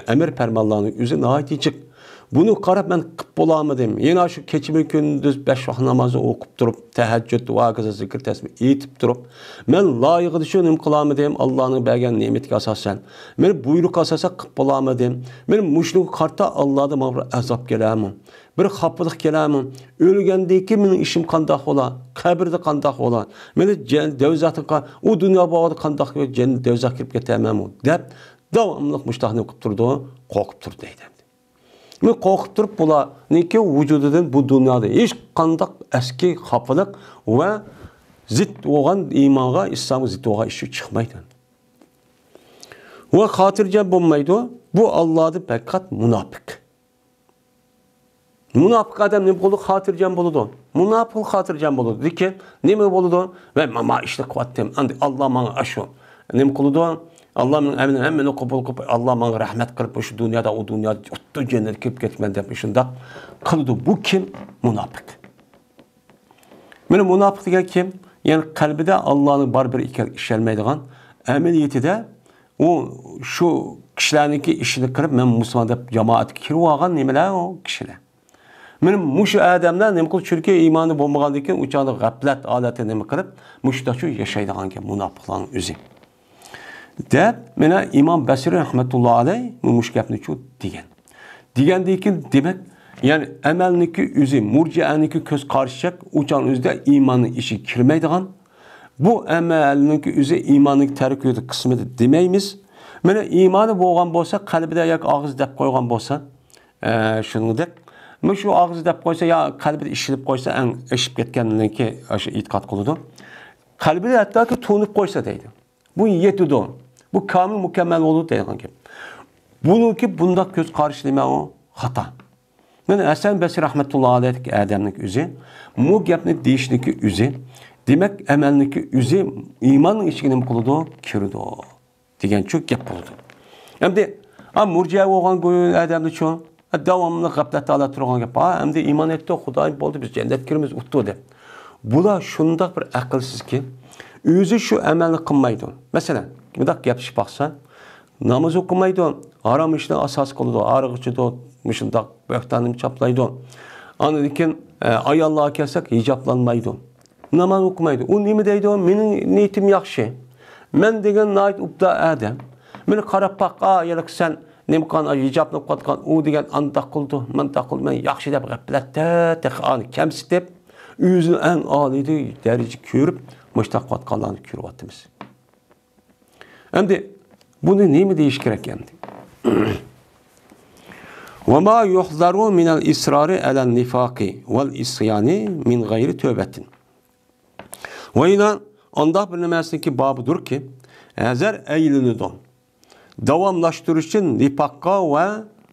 emir permallarının özü nahit çık. Bunu qarab ben qıp bolamadım. Yine şu keçimi gündüz 5 vaxt namazı okup durup, teheccüd, dua, qıza, zikr, tesbih etip durup, ben layıqıdı şu nim qılamadım Allah'ın bergen nimetine asasen. Men buyruk asasa qıp bolamadım. Men muşluq qarta Allah'da mağrur azap gelemim. Bir xapılıq gelemim. Ölgəndeki menin işim qandaq ola, qəbirdə qandaq ola. Meni devzatı o dünya bağıda qandaq ve cennet devzat kirib getemem o. Dep davamlıq muştaqını qıp durdu, qorqub durdu deydi. Men qorqub durup bula neki vücududan bu dünyada hiç qandaq eski xapılıq ve zid olğan imanğa, İslam'a zid olğan işi çıxmaydı. Ve xatircəm bulmaydı. Bu Allah'dı fakat münafık. Münafık adam ne buldu? Xatircəm buludu. Münafık xatircəm buludu. Diki ne mi buludu? Ve mama işte kuvvetim. Andi Allah bana aşu. Ne mi kuludu? Allah benim hemen kabul kılıp Allah bana rahmet kılıp şu dünyada o dünyada ottu cennet kip ketmen demişinde kıldı. Bu kim? Münafık. Benim münafık diye kim? Yani kalbide Allah'ın bar bir işelmeydiğin ameliyeti de o şu kişilerinki işini kırıp ben Müslüman deyip cemaat kirvagan nemeler o kişiler. Benim muşu adamlar nima qilib chunki iymoni bo'lmagandan keyin o'chada g'aflat holati nima qilib mushda shu yashaydigan munofiqlarning o'zi. Deb mena İmam Basri rahmetullohi alayh mush gapni shu degan. Degandan keyin demak, yani amalniki o'zi murjianiki ko'z qarshib, o'chan o'zida iymonni ishi kirmaydigan, bu amalniki o'zi iymonning tarkiyati qismida demaymiz. Mena iymoni bo'lgan bo'lsa, qalbida yoki og'iz deb qo'ygan bo'lsa, shuningdek şu ağzı dep koysa ya kalbide işilip koysa en eşip ketkenliğine ki aşı itikat kılıdı. Kalbide hatta ki tuğunup koysa deydi. Bu yetidu. Bu kamil mükemmel olur deydi. Bunun ki bunda göz karşılama o hata. Mana Hasan Basri rahmetullohi alayhi adamning o'zi bu gapni deyishniki o'zi, demak amalniki o'zi iymonning ichiga nima qiladi? Kirdi degan chu gap bo'ldi. Endi murjiya bo'lgan go'yo adamni chu davomli g'aflatda ala turgan gap. Endi iymon etdi, Xudoy bo'ldi, biz jannatga kiramiz, utdi deb. Bular shundoq bir aqlsizki, o'zi shu amalni qilmaydi. Masalan, bundoq gapishib baqsan, namoz o'qimaydi, harom ishni asos qiladi, arig'ichida shundoq bo'xtanni chaplaydi. Andan keyin ayollarga kelsak, hijoblanmaydi. Namoz o'qimaydi. U nima deydi? Mening niyatim yaxshi. Men degan nayt ubda adam. Meni qarab baqa, yalak sen nima qan hijobni qotgan, u degan anda qildi, men taqil, men yaxshi deb g'aflatda, taqani kamsitib, o'zini eng oliy daraja ko'rib, mushtaq qotganlarni ko'ryapmiz. Endi buni nima deyish kerak endi? وما يحذر من الإصرار على النفاق والإصيان من غير توبة. وإذا ondoq bir nimasiniki bobidir ki, hazar eğilinidi. Davamlaştırış için nifaqqa ve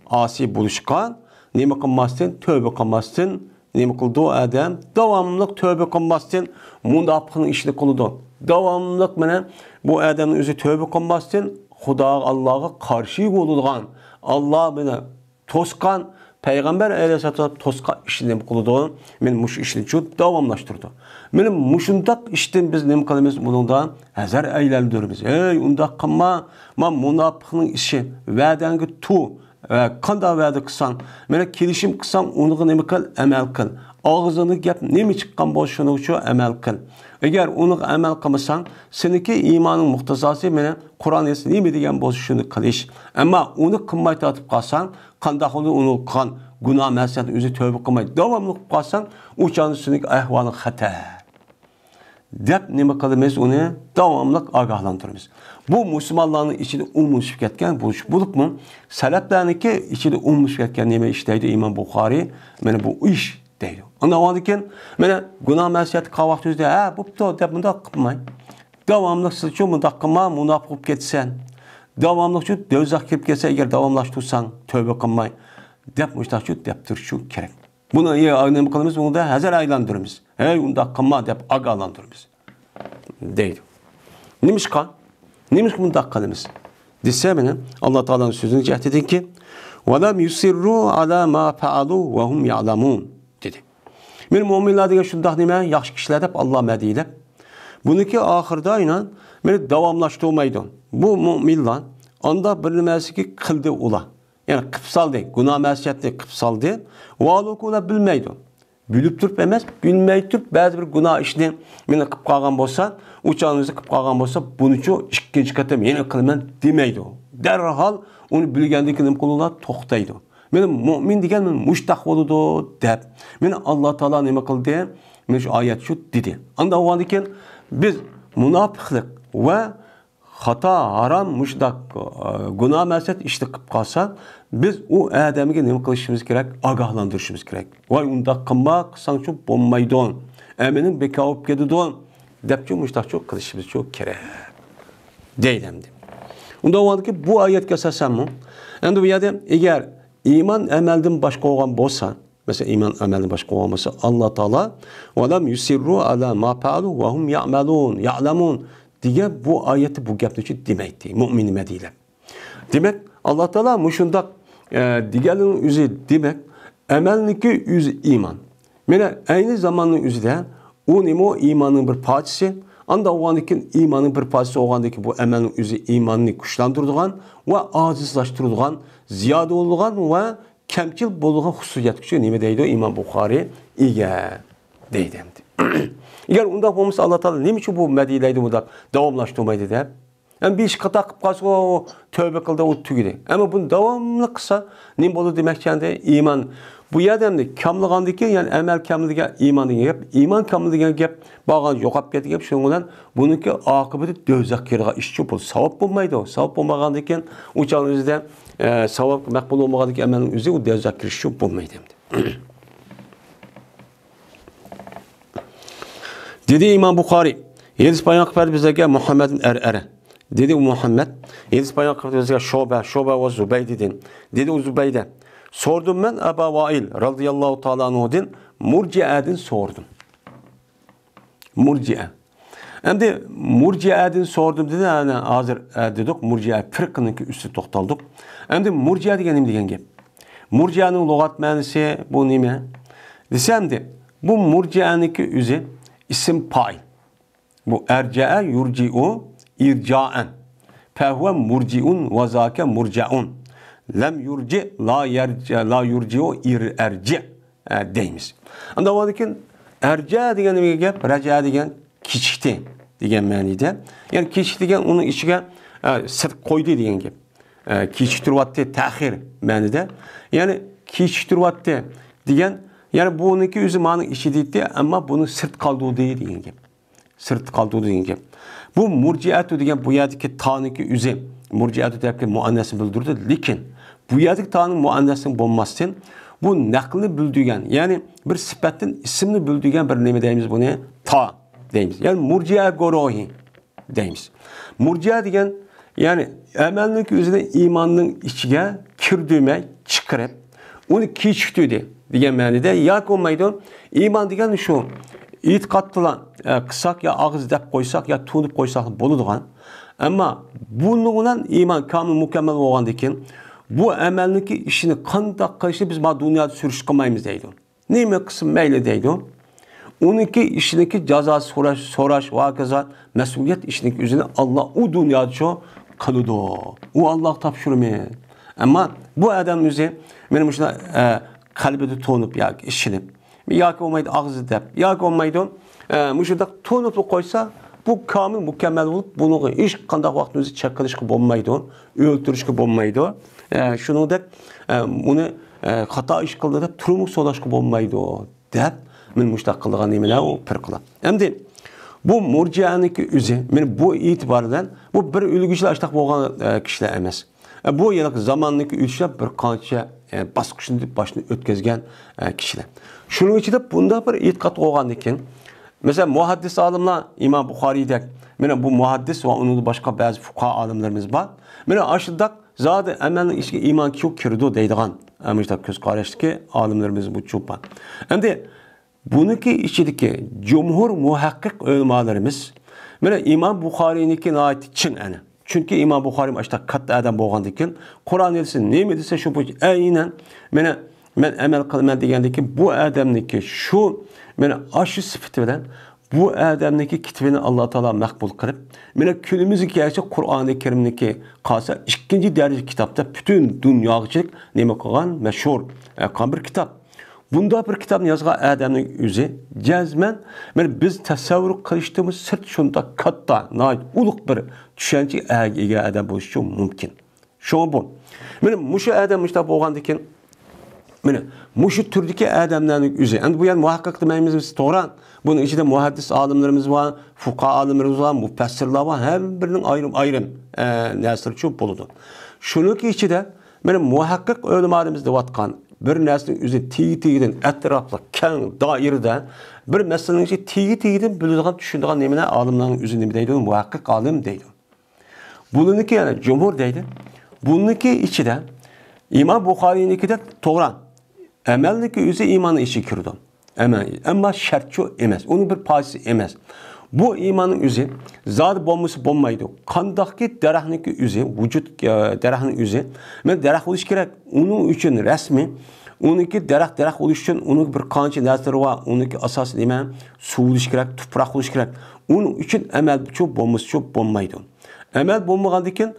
asi buluşqa, nima qilmasdan, tövbe qilmasdan, nima qildi adam? Davamlıq tövbe qilmasdan munofiqning ishini qildi. Davamlıq mana bu adamning o'zi tövbe qilmasdan Xudo Allohga qarshi bo'ladigan, Alloh bilan tosqan Peygamber aleyhisselam tosqa işini qildi. Men mush ishni chu davomlashtirdi. Men mushundaq ishdan biz nima qilamiz bundan? Hazar aylandiramiz. Ey undaq qilma, men munofiqning ishi, va'dangga tu, qanday va'da qilsan, meni kelishim qilsam, uni nima qil, amal qil. Og'zini gap nima chiqqan bo'lsa shuni uchun amal qil. Agar uni amal qilmasang, seniki iymonning muhtazasi meni Qur'on esi nima degan bo'lsa shuni qilish. Ammo uni qilmay tatib qolsang, qanday qilib uni qilgan gunoh ma'siyat o'zi tövbe qilmay davomli qilib qolsang, o'chaning ahvoli xatar. Deb nima qilamiz uni davomli ogohlantiramiz. Bu musulmonlarning ichida umumlashib ketgan bo'libmi? Salaflarniki ichida umumlashib ketgan nima ish deydi Imom Buxoriy? Mana bu ish deydi. Ondan keyin mana gunoh ma'siyat qavaq o'zida, bo'pti deb bundoq qilmay. Davomli siz uchun bundoq qilma, munofiq bo'lib ketsan. Davomli uchun do'zax kirib kelsa, agar davomlashtirsang, tövbe qilmay deb mushtaqchu deb turish kerak. Buni nima qilamiz? Bunda hazar aylantiramiz. Hey, undoq qilma deb ogohlantiramiz. Deydi. Nimishqa? Nimish bundoq qilamiz? Desa meni Alloh taolaning so'zini aytadiki, "Va lam yusirru ala ma fa'alu va hum ya'lamun." dedi. Men mu'minlar degan shundoq nima? Yaxshi kishilar deb Alloh madilab. Buniki oxirida aynan meni davomlashtirmaydi. Bu mu'minlar onda bir nimasiga qildi ular. Yani qıpsaldı, günah məsiyyətini qıpsaldı. Valık ola bilməydi. Bilib turub emas, bilməy turub bəzi bir günah işini məni qıb qalğan bolsa, uçağınızı qıb qalğan bolsa, bunu üçün ikinci qatım yeni qılmən deməydi. Dərhal onu bilgəndiki nəm qılırlar, toxtaydı. Mənim mümin digən mən müştaq oludu dəb. Məni Allah Taala nima qıldı? Mən şu ayət şu dedi. Anda o andikin biz munafiqlik və hata, haram, müşdak, günah məsiyyət işli qıb qalsa, biz o adamga nima qilishimiz kerak? Ogohlantirishimiz kerak. Voy undaq qilma, qilsang chu bo'lmaydi. Mening bekor olib ketadi deb chu müştaqchu qilishimiz chu kerak. Deydi. Unda o'yladiki, bu oyatga asosanmi? Endi bu yerda agar iymon amaldan boshqa bo'lgan bo'lsa, mesela iman amelin başka olması Allah Teala ve lam yusirru ala ma fa'alu ve hum ya'lamun diye bu ayeti bu gapni için demekti. Mümin mediyle. Demek Allah Teala muşundak diğerinin yüzü demek emelniki yüzü iman. Mene aynı zamanın yüzü de o nimo imanın bir parçası. Anda oğandikin imanın bir parçası oğandaki bu emelin yüzü imanını kuşlandırdıgan ve azizlaştırdıgan, ziyade oldugan ve kemçil buluğun hususiyet küçüğü nime deydi o İmam Bukhari iye deydi. Eğer unda olmasa Allah Teala neymiş bu medileydi unda devamlaştırmaydı de. Yani bir iş kata kıp kalsa o tövbe kıldı o tügüdü. Ama bunu devamlı kısa neyim olur demek ki iman. Bu yerden de kamlıgandaki yani emel kamlıgı iman diye gap, iman kamlıgı gap, bağın yokap getdi gap şundan bununki akıbeti dözak yerine işçi bol. Savap bulmaydı o. Savap bulmagandaki uçağınızda savap makbul olmagandaki emelin üzeri o dözak işçi bulmaydı. Dedi İmam Bukhari, Yedis bayan kıpırdı bize Muhammed'in er-ere. Dedi Muhammed, Yedis bayan kıpırdı bize Şobe ve Zübeyde dedin. Dedi o Zübeyde. Sordum ben Ebu Vail radıyallahu ta'ala anhu'dan Murci'eden sordum. Murci'e. Hem de Murci'eden sordum dedi. Yani hazır dedik Murci'e fırkınınki üstü toxtaldık. Hem de Murci'e degan gap. Murci'nin lügat manisi bu nime? Desem de bu Murci'ninki özü isim fail. Bu erca'a yurci'u irca'en. Fehuve murci'un ve zâke murca'un. Lem yurci la yurci'u erci deymiz. Anda o dikin erca degan gap, raca degan kichikti degan ma'nida. Yani kichik degan uni ichiga sirt qo'ydi degan gap. Kechiktiryapti, ta'xir ma'nida. Yani kechiktiryapti degan, yani buniki o'zi ma'ni ichi deydi, ammo buni sirt qoldirdi degan gap. Sirt qoldirdi degan gap. Bu murciatu degan bu yerdagi ta'niki o'zi murciatu deb muannasni bildirdi, lekin bu yerdagi ta'ning muannasini bo'lmasdan bu naqlni bildirgan, ya'ni bir sifatdan ismni bildirgan bir nima deymiz buni? Ta deymiz. Yani murci'a guruhi deymiz. Murci'a degan yani amalning o'zini iymonning ichiga kirdirmay, chiqarib, uni kechiktirdi degan ma'noda yoki bo'lmaydi. Iymon degan shu e'tiqod bilan qilsak yo og'iz deb qo'ysak yo tunib qo'ysak bo'ladigan. Ammo buni bilan iymon kamil mukammal bo'lgandan keyin bu amalniki ishini qanday qilishni biz bu dunyoda surish qilmaymiz deydi. Nima qilsin mayli deydi. Uniki ishiniki jazosi so'rash va kaza mas'uliyat ishiniki o'zini Alloh u dunyoda shu qiladi. U Alloh topshirmi. Ammo bu odam o'zi meni shuna qalbida to'nib yoki ishilib yoki olmaydi og'zi deb yoki olmaydi mushunda to'nib qo'ysa bu kamil mukammal bo'lib buni hech qanday vaqtni o'zi chek qilishga bo'lmaydi, o'ltirishga bo'lmaydi. Shuningdek uni xato ish qildi deb turmush so'rashga bo'lmaydi deb men mushtaq qilgan nimalar u firqalar. Endi bu murji'aniki o'zi men bu e'tibordan bu bir ulg'ishlar ashtaq bo'lgan kishilar emas. Bu yana zamonniki o'tishlar bir qancha bosqichni boshini o'tkazgan kishilar. Shuning ichida bunda bir e'tiqod bo'lgandan keyin mesela muhaddis olimlar İmam Buxoriydek mana bu muhaddis va uning boshqa ba'zi fuqaho olimlarimiz bor. Mana ashidaq zodi amalning ichiga iymon kirdi deydigan amishda ko'z qarashdagi olimlarimiz bu cho'pan. Endi buniki ichidagi jumhur muhaqqiq ulamolarimiz mana İmam Buxoriyniki nihoyat chin ana. Chunki İmam Buxoriy ashta katta adam bo'lgandan keyin Qur'on desa nima desa shu aynan mana men amal qilaman degandiki bu odamniki shu mana aşı sifati bilan bu odamniki kitobini Alloh taolo maqbul qilib, mana kunimizga kelsa Qur'oni Karimniki qolsa ikkinchi daraja kitobda butun dunyochilik nima qilgan mashhur bir kitob. Bunda bir kitobni yozgan odamning o'zi jazman mana biz tasavvur qilishimiz sirt shunda katta, ulug' bir tushunchaga ega odam bo'lishi mumkin. Shu bu. Mana mushu odam mushta bo'lgandan keyin mana mushu turdagi odamlarning o'zi. Endi bu yer muhaqqaq demaymiz, to'g'ri. Bunun ichida muhaddis olimlarimiz bor, fuqaho olimlarimiz bor, mufassirlar bor, har birining ayrim narsalar shu bo'ladi. Shuniki ichida mana muhaqqaq ulamolarimiz deyotgan bir narsaning o'zi tegi-tegidan atrofli keng doirada bir masalaning ichi tegi-tegidan biladigan, tushunadigan nimalar olimlarning o'zi nima deydi? Muhaqqaq olim deydi. Buniki yana jumhur deydi. Buniki ichida İmam Buxoriynikida to'g'ri amalniki o'zi iymonning ichiga kirdi. Ammo shartchi emas, uning bir parchasi emas. Bu iymonning o'zi zot bo'lmasa bo'lmaydi. Qandaqki daraxtniki o'zi, vujud daraxtning o'zi, men daraxt bo'lish kerak. Uning uchun rasmiy, uniki daraxt bo'lish uchun uning bir qancha narsalari bor. Uniki asosiy nima? Suv bo'lish kerak, tuproq bo'lish kerak. Uning uchun amal bo'lmasa bo'lmaydi. Amal bo'lmagandan keyin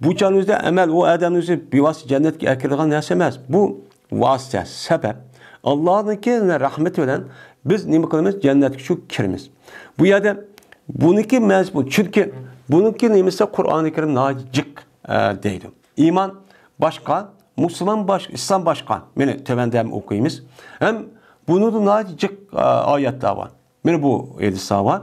bu canımızda emel o adamın özü bir vasıta cennetke akirdiğin narsa emas. Bu vasıta, sebep. Allah'ın kendine rahmet veren biz nima qilamiz? Cennetke şu kirimiz. Bu yerde buniki mezbun. Çünkü buniki nimesi Kur'an-ı Kerim nacik deydi. İman başka, Müslüman başka, İslam başka. Beni tevende hem okuyumuz. Hem bunu da nacik ayetler var. Beni bu edisa var.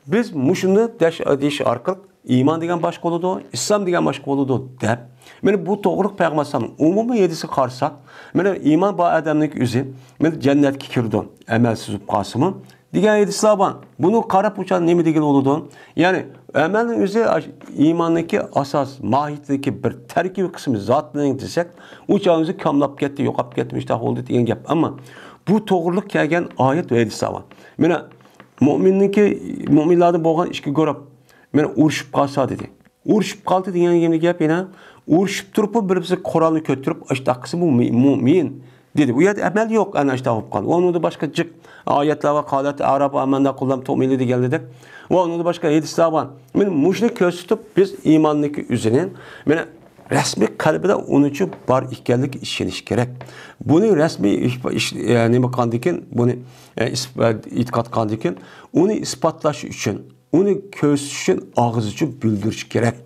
Biz muşunu deş arkalık İman degan başqa bo'ladi, İslam degan başqa bo'ladi deb. Mana bu to'g'ri payg'ambarning umumiy yedisi qarsak, mana iymon bu odamning o'zi, mana jannatga kirdi, amalsiz qolsimi degan yedislar bor. Buni qarab o'char nima degan bo'ladi? Ya'ni amelning o'zi iymondagi asos, mohiyatdagi bir tarkibiy qismi zotning desak, u chog'imizni kamlab ketdi, yo'qolib ketdi, ishtah bo'ldi degan gap. Ammo bu to'g'riliq kelgan oyat va hadis bor. Mana mu'minlarning bo'lgan ikki guruh mana urushib qolsa dedi. Urushib qoldi degan gap yana urushib turib bir-birisi Qur'onni ko'tarib, ishtah qilsa bu mu'min dedi. Bu yerda amal yo'q, ana ishtah bo'lib qoldi. Onun boshqa jiq oyatlar va qolat Arab amanda qullam to'mili deganlar va onun boshqa hadislar bor. Men mushni ko'rsatib biz iymonniki o'zini mana rasmiy qalbida unuchi bor ekanligi ishonish kerak. Buni rasmiy nima qandikin, buni e'tiqod qandikin, uni isbotlash uchun, uni ko'rsatish uchun og'iz uchun bildirish kerak.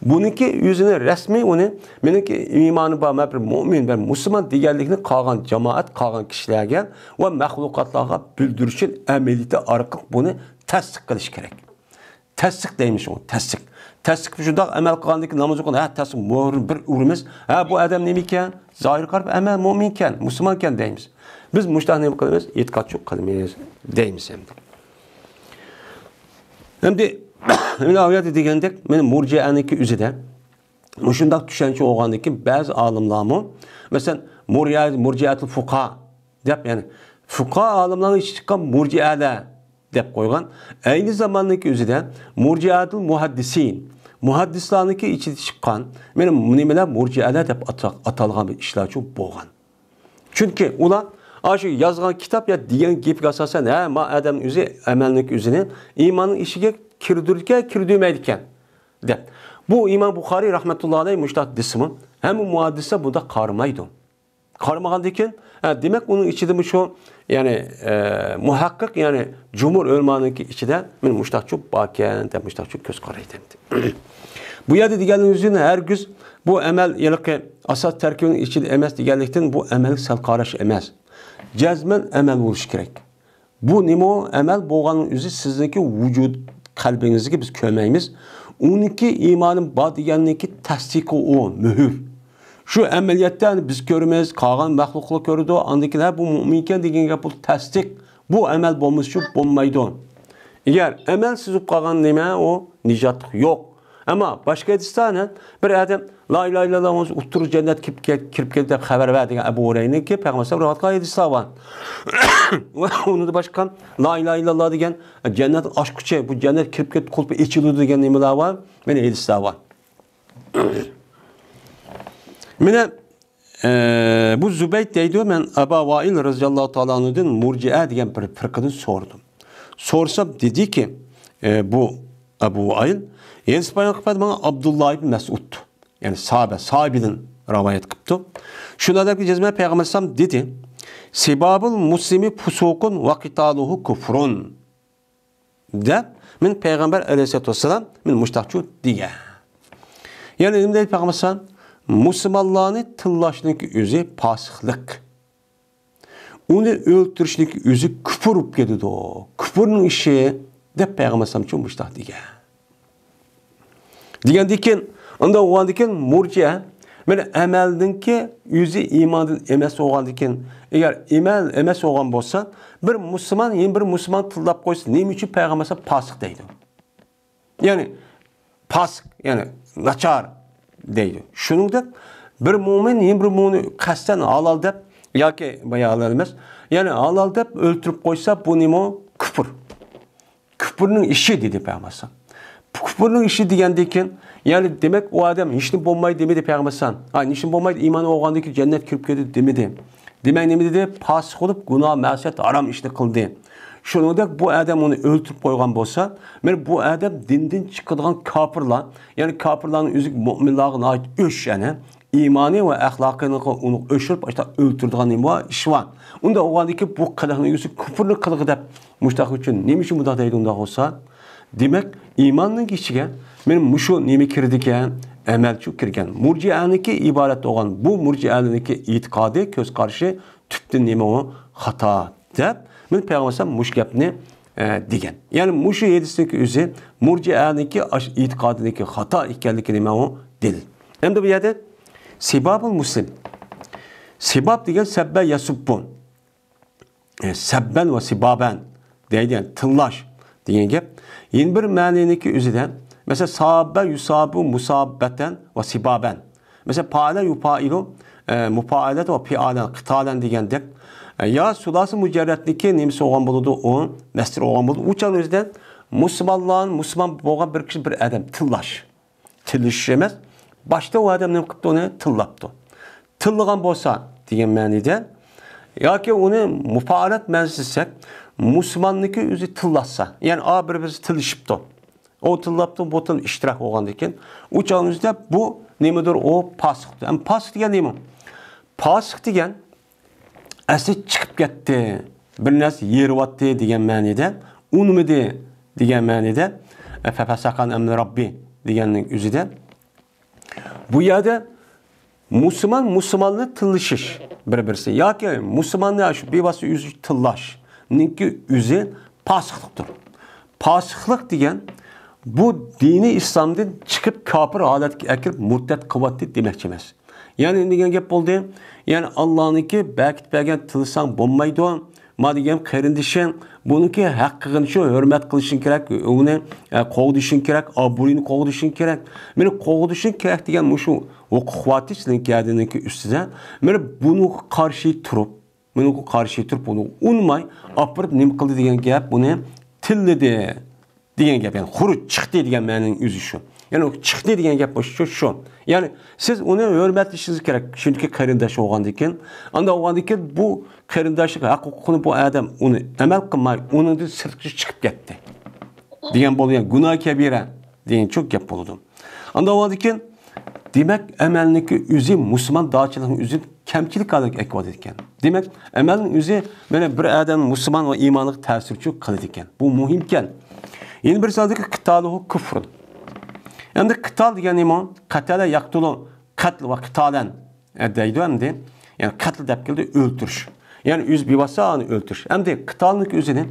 Buniki o'zini rasmiy uni meniki iymoni bor, bir mu'min, bir musulmon deganlikni qolgan jamoat, qolgan kishilarga va maxluqotlarga bildirish uchun amaliyati orqali buni tasdiq qilish kerak. Tasdiq deymiz u, tasdiq. Tasdiq shundoq amal qilgandan keyin namoz o'qiganda, tasdiq mo'r bir urimiz, bu odam nima ekan? Zohir qarab amal mu'min ekan, musulmon ekan deymiz. Biz mushtaq nima qilamiz? E'tiqodchi qilamiz deymiz endi. Endi men oyat degandek, men murji'aniki o'zida shundoq tushuncha olgandan keyin ba'zi olimlarmi, masalan, murji'atul fuqaha deb, ya'ni fuqaha olimlarning ichiga chiqqan murji'alar deb qo'ygan. Aynı zamandaki o'zida murji'atul muhaddisin, muhaddislarniki ichiga chiqqan, men nimalar murji'alar deb atalgan bir ishlar uchun bo'lgan. Chunki ular shu yozgan kitob ya degan gapga asosan, ma odam o'zi amalning o'zini iymonning ishiga kirdirmaydi ekan deb. Bu İmam Buxoriy rahmatullohi alayhi mushtaq dismi, hamma muhaddislar bunda qaramaydi. Qaramagandan keyin, demak uning ichida shu, ya'ni muhaqqaq, ya'ni jumhur o'lmaniki ichida men mushtaqchi bor ekan deb mushtaqchi ko'z qaraydi. Bu yerda deganingizning hargiz bu amal yiliqi asos tarkibining ichida emas deganlikdan bu amal sal qarash emas. Jazman amal bo'lishi kerak. Bu nima amal bo'lganning o'zi sizniki vujud qalbingizga biz ko'rmaymiz. Uniki iymonim bor deganligi tasdiqi o muhr. Şu ameliyatdan biz ko'ramiz, qolgan maxluqlar ko'radi, andakilar bu mu'min ekan degan gap bu tasdiq. Bu amal bo'lmasa bo'lmaydi. Agar amal sizib qolgan nima o nijot yo'q. Ama başka hadisdan bir adam la ilahe illallah o'tirib jannat kirib keldi deb xabar berdigan Abu Hurayra'niki payg'ambar rivoyat hadislar bor. Va uni boshqa la ilahe illallah degan jannat ochquchi, bu jannat kirib ketib qulpi ichiladi degan nimalar bor. Mana hadislar bor. Mana bu Zubayt deydi, men Abu Vail roziyallohu taala anhudan murji'a degan bir firqani sordum. Sorsam dedi ki bu Abu Vail Yenspayan qıpad bana Abdullah ibn Mesud. Yani sahabeden rivayet qıptı. Şuna da ki cezme Peygamber sallam dedi. Sebabul muslimi fusukun ve qitaluhu kufrun. De min Peygamber aleyhissalatu vesselam min muştaqçu diye. Yani elimde Peygamber sallam Müslümanlarını tıllaşniki özü pasıqlık. Onu öldürüşniki özü küfür olup gidiyor. Küfürün işi de Peygamber sallam için muştaq diye. Degandikin, onda o'g'andikin murji'a mana amaldinki o'zi iymondan emas o'g'andikin. Agar amal emas o'g'an bo'lsa, bir musulmon yana bir musulmon tillab qo'ysa, nima uchun payg'ambar fosiq deydi? Ya'ni fosiq, ya'ni nachar deydi. Shuningdek, bir mo'min yana bir mo'mini qasddan halol deb yoki halol emas, ya'ni halol deb o'ltirib qo'ysa, bu nima? Kufr. Kufrning ishi dedi payg'ambar. Küfürün işi degandek keyin, yani demek o adam hiç ne bo'lmaydi demedi Peygamber sallam. Hiç ne bo'lmaydi iymoni olgandan keyin cennet kirib ketdi demedi. Demek nima dedi? Fasik bo'lib, gunoh, ma'siyat, harom ishni qildi. Shuningdek bu adam onu o'ltirib qo'ygan bo'lsa, men bu adam dindan chiqadigan kofirlar, ya'ni kofirlarning o'zi mu'minlarga ait o'sh, ya'ni iymoni va axloqini uni o'shirib, o'ltiradigan nima ish bor. Unda o'g'andan keyin bu qilgan o'zi kufrni qildi deb mushtaq uchun nima uchun bunday deydi unda bo'lsa? Demek imanın içine benim şu nemi kirdiken, emelçu kirgen. Murci'aniki ibaret olan bu murci'aniki itikadı köz karşı tüptün nemi o hata deyip ben Peygamber muş gapni degen. Yani muşu yedisindeki üzü murci'aniki itikadındaki hata ikenliki nemi o delil. Hem de bir yerde sebabul muslim. Sebab degen sebbe yasubbun. Sebben ve sebaben deydi yani tıllaş diyen gap. Yeni bir ma'niniki o'zida Mesela sahabe yusabu musabbeten ve sibaben. Mesela paale yupailu mupailet ve pialen kıtalen degandek. Ya sulası mücerretniki nemisi olan buludu o mestir olan buludu. Uçan özden Müslüman boğan bir kişi bir adam tıllaş. Tıllaş emez. Başta o adam ne yaptı onu tıllaptı. Tıllıgan bolsa degan ma'nida yoki uni mufaolat manzilsak Müslümanlıkı o'zi tillasa, ya'ni bir-birisi tillashibdi. O tillabdi, bu til ishtirok bo'lgan ekan. U chog'imizda bu nimadir o pasiqdi. Am pasiq degan nima? Pasiq degan asli chiqib ketdi, bir narsa yeryapti degan ma'noda, unmidi degan ma'noda, fafasakan amri robbi deganning o'zida bu yerda Müslümanlığı tılışış bir-birisi. Ya ki Müslümanlığı şu bevası yüzü tıllaş. Ninki yüzü pasıklıktır. Pasıklık diyen bu dini İslam'dan çıkıp kafir alet ekip murtet kıvatlı demek demez. Yani ne gep oldu? Yani Allah'ınki belki belki tılsan bulmaydı. Madem kardeşin bununki hakkını şu hürmet kılışın gerek, onu kovduşun gerek, aburunu kovduşun gerek. Beni kovduşun gerek diyen şu o kuvveti sizin kendinki üstüne. Beni bunu karşı turup onu unmay, apırıp nim kıldı diyen gap bunu tilledi diyen gap. Yani huru çıktı diyen benim yüzü şu. Yani o çıktı diyen gap şu. Yani siz onu hürmetlişiniz gerek. Şimdiki karındaşı oğandayken, anda oğandayken bu karındaşlık hukukunu bu adam onu emel kılmay, onun da sırtçı çıkıp gitti. Diyen bolu yani günah kebire diyen çok gap boldu. Anda oğandayken demek emelniki üzü Müslüman dağçılığın üzü kemçilik alarak ekvad ediken. Demek emelin üzü böyle bir adam Müslüman ve imanlık tesirçi kılıdiken. Bu muhimken. Yeni bir saldaki kıtalığı küfrün. Yani de kıtal diyen iman, katale yaktulu, katl ve kıtalen deydi hem de, yani katl depkildi öldürüş. Yani yüz bir basanı öldürüş. Hem de kıtallık üzerine,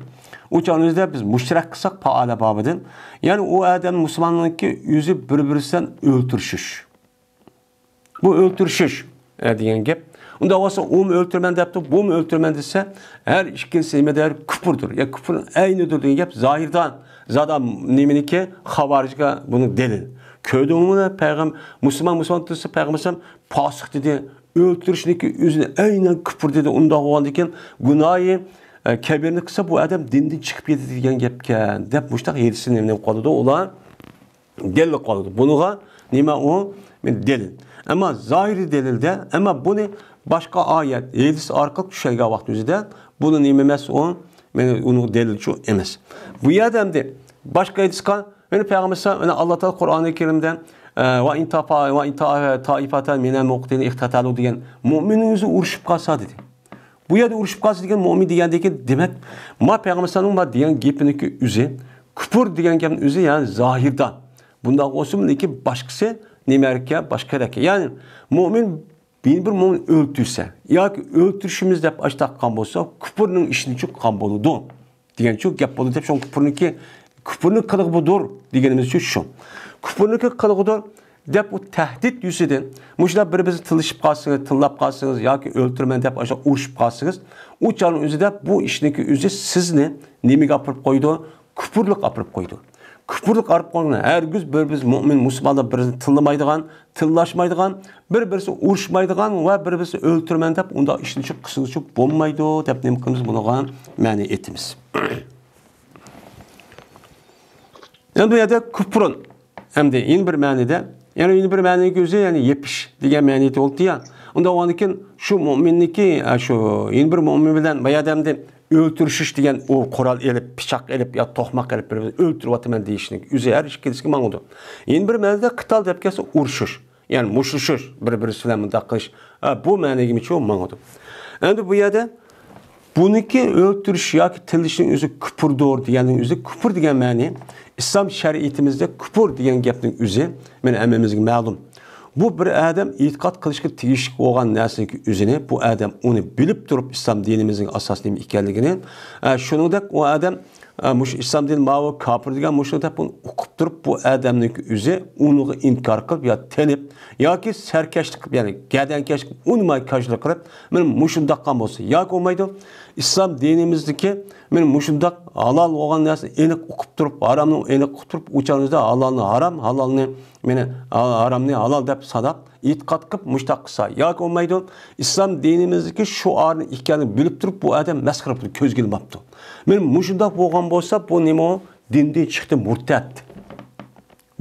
uçağınızda biz müşterek kısak paala babıdın. Yani o adam Müslümanlıkı yüzü birbirisinden öldürüşüş. Bu öldürüşüş diyen gep. Onda olsa o mu öldürmen deyipti, bu mu öldürmen dese, her ikisi der küfürdür. Ya küfürün aynıdır diyen gep zahirdan. Zaten niminiki havaricga bunu delil. Köyde umuna peygamber Müslüman tutsa peygamber pasık dedi. Öldürüşüneki yüzüne aynen küfür dedi. Onda oğandayken günahı kebirini kısa bu adam dinden çıkıp yedi diyen gepken. Dep muştak yedisinin evine kalıdı. Ola delil kalıdı. Bunuğa nime o delil. Ama zahiri delilde ama bunu başka ayet yedisi arkalık şeyga vakti yüzüde bunu nimemez o onu delil şu emez. Bu yerdemde başka ediskan beni Peygamber Allah Teala Kur'an-ı Kerim'den ve inta taifatan minel muqtini ihtatalu diyen müminin yüzü uruşup kalsa dedi. Bu yerde uruşup kalsa diyen mümin diyendeki demek ma Peygamber sallallahu diyen gepindeki yüzü küfür diyen gepin yüzü yani zahirdan. Bundan olsun başkası nimerke başka reke. Yani mümin bir mümin öldürse ya ki öldürüşümüzde hep açtak kan bolsa küfürün işini çok kan boludu. Diyen çok gap boludu. Hep şu küfürün kılığı budur diyenimiz şu. Küfürün kılığıdır. Dep o tehdit yüzüden muşlar birbirinizi tılışıp kalsınız, tillap kalsınız ya ki öldürmen dep aşağı uğuşup kalsınız. Uçanın yüzü de bu işindeki yüzü sizni nemi kapırıp koydu? Küfürlük kapırıp koydu. Küfürlük arıp koyduğunda her gün birbirimiz mümin, Müslümanlar birbirini tıllamaydıgan, tıllaşmaydıgan, birbirisi uğuşmaydıgan ve birbirisi öldürmen dep onda işini çok kısını çok bulmaydı dep nemi kılımız bunu mani etimiz. Yani bu yerde küfürün hem de yeni bir manide yani yeni bir manide gözü yani yepiş diye manide oldu ya. Onda o anken şu müminlik şu yeni bir mümin bilen bayağı demde öldürüşüş diyen o kural elip bıçak elip ya tohmak elip öldürüp atman değişnik. Yüze her iş kedisi man oldu. Yeni bir manide kıtal depkesi urşuş. Yani muşuşuş birbirisiyle mındakış. Bu manide gibi çok man oldu. Yani bu yerde bununki öldürüş ya ki tilişin yüzü küfür doğru diyenin yüzü küfür diyen mani İslam şeriatimizde küfür diyen gapning yüzü men emmemizge ma'lum. Bu bir adam itiqad qilishga tegishli bo'lgan narsaniki o'zini bu adam onu bilib turib İslam dinimizning asosli ekanligini shuningdek o adam mush islom dini ma'vu kafir degan mushuni deb o'qib turib bu odamning o'zi uni inkor qilib yo tenib yoki sarkashlik qilib ya'ni gadankash unmay kashlik qilib men mushundaq qilgan bo'lsa yoki bo'lmaydi islom dinimizdagi men mushundaq halol bo'lgan narsa aniq o'qib turib haromni aniq o'qib turib o'chanizda halolni harom halolni meni haromni halol deb sanab e'tiqod qilib mushtaq qilsa yoki bo'lmaydi islom dinimizdagi shuarni ekanini bilib turib bu odam masxara qilib ko'zga ilmabdi men mushundaq bo'lgan bo'lsa bu nima dindan chiqdi murtad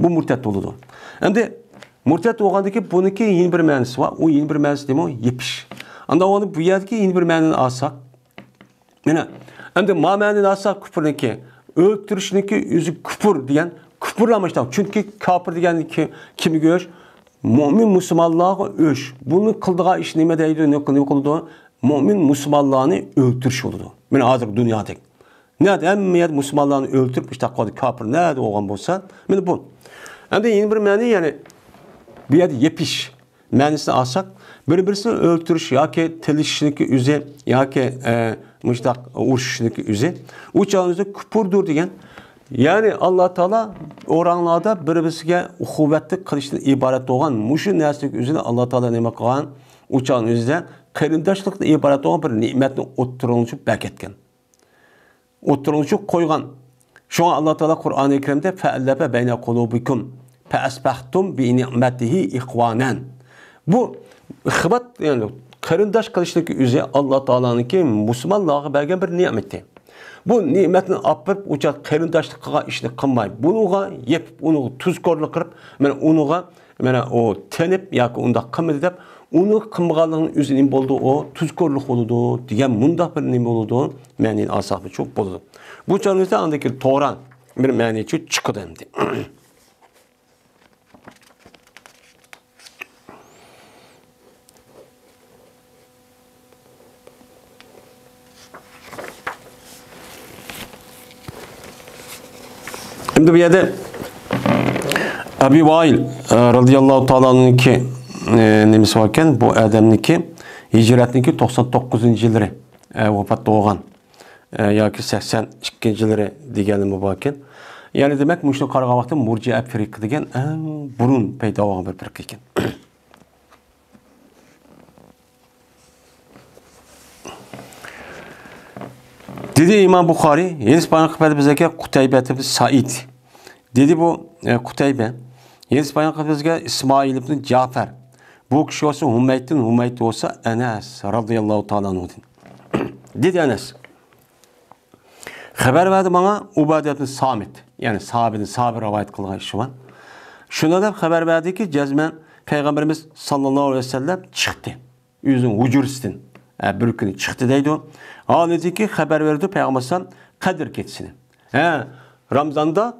bu murtad bo'ladi endi murtad bo'lgandiki buniki yeni bir ma'nosi bor u yeni bir ma'nosi nima yepish anda onu bu yerdagi yeni bir ma'noni olsak mana endi ma ma'noni olsak kufrniki o'ltirishniki o'zi kufr degan kufrlamashdan chunki kofir deganniki kimga o'sh mo'min musulmonlarga o'sh buni qildigan ish nima deydi ne qildi mo'min musulmonlarni o'ltirish bo'ladi mana hozir dunyoda nada hamma musulmonlarni o'ltirib işte kofir nada bo'lgan bo'lsa mana bu endi yeni bir ma'no ya'ni bu yerda yepish ma'nosini olsak bir-birisini o'ltirish yoki tilishniki o'zi yoki mushtaq urushishniki o'zi u chog'ingizda kufrdir degan ya'ni alloh taolo o'ranglarda bir-birisiga uqubatli qilishdan iborat bo'lgan mushu narsaning o'zini alloh taolo nima qilgan u chog'ingizda qarindoshlikdan iborat bo'lgan bir ne'matni o'ttirilishib berketgan o'ttirilishib qo'ygan shunga alloh taolo qur'oni karimda fa'allafa bayna qulubikum fa asbahtum bi ni'matihi ikhwanan bu ixvat yani qarindosh qilishlik o'zi alloh taoloniki musulmonlarga bergan bir ne'mati bu ne'matni olib borib o'sha qarindoshlik qilgan ishni qilmay bunuga yepib uni tuzkorlik qilib mana uniga mana o tenib yoki unda qilmadi deb uni qilmaganligini o'zi nima bo'ldi o tuzkorlik bo'ladi degan mundaq bir nima bo'ladi ma'noni olsak çok bo'ladi bu chog'ingizda andaki to'g'ri bir ma'nochi chiqadi endi Şimdi bir yerde Abi Vail radıyallahu ta'ala'nınki nemisi varken bu Adem'ninki hicretninki 99. yılları vefat doğan yoki 82. yılları deganimi varken yani demek muşnu qaragan vaqtda Murji'a firqa degan burun paydo bo'lgan bir firqa ekan. Dedi İmam Bukhari, Yeniz Bayan Kıbrı'da bize Kutaybe ibn Said. Dedi bu Kutaybe, Yeniz Bayan Kıbrı'da İsmail ibn Cafer. Bu kişi olsa Hümeyd olsa Enes radıyallahu ta'ala anhu. Dedi Enes. Haber verdi bana Ubade ibn Samit. Yani sahabenin rivayet kılgan işi var. Şuna da haber verdi ki cezmen Peygamberimiz sallallahu aleyhi ve sellem çıktı. Yüzün vücuristin. Bir günü çıktı deydi o. Dedi ki haber verdi Peygamber'den Kadir geçsini. Ramazan'da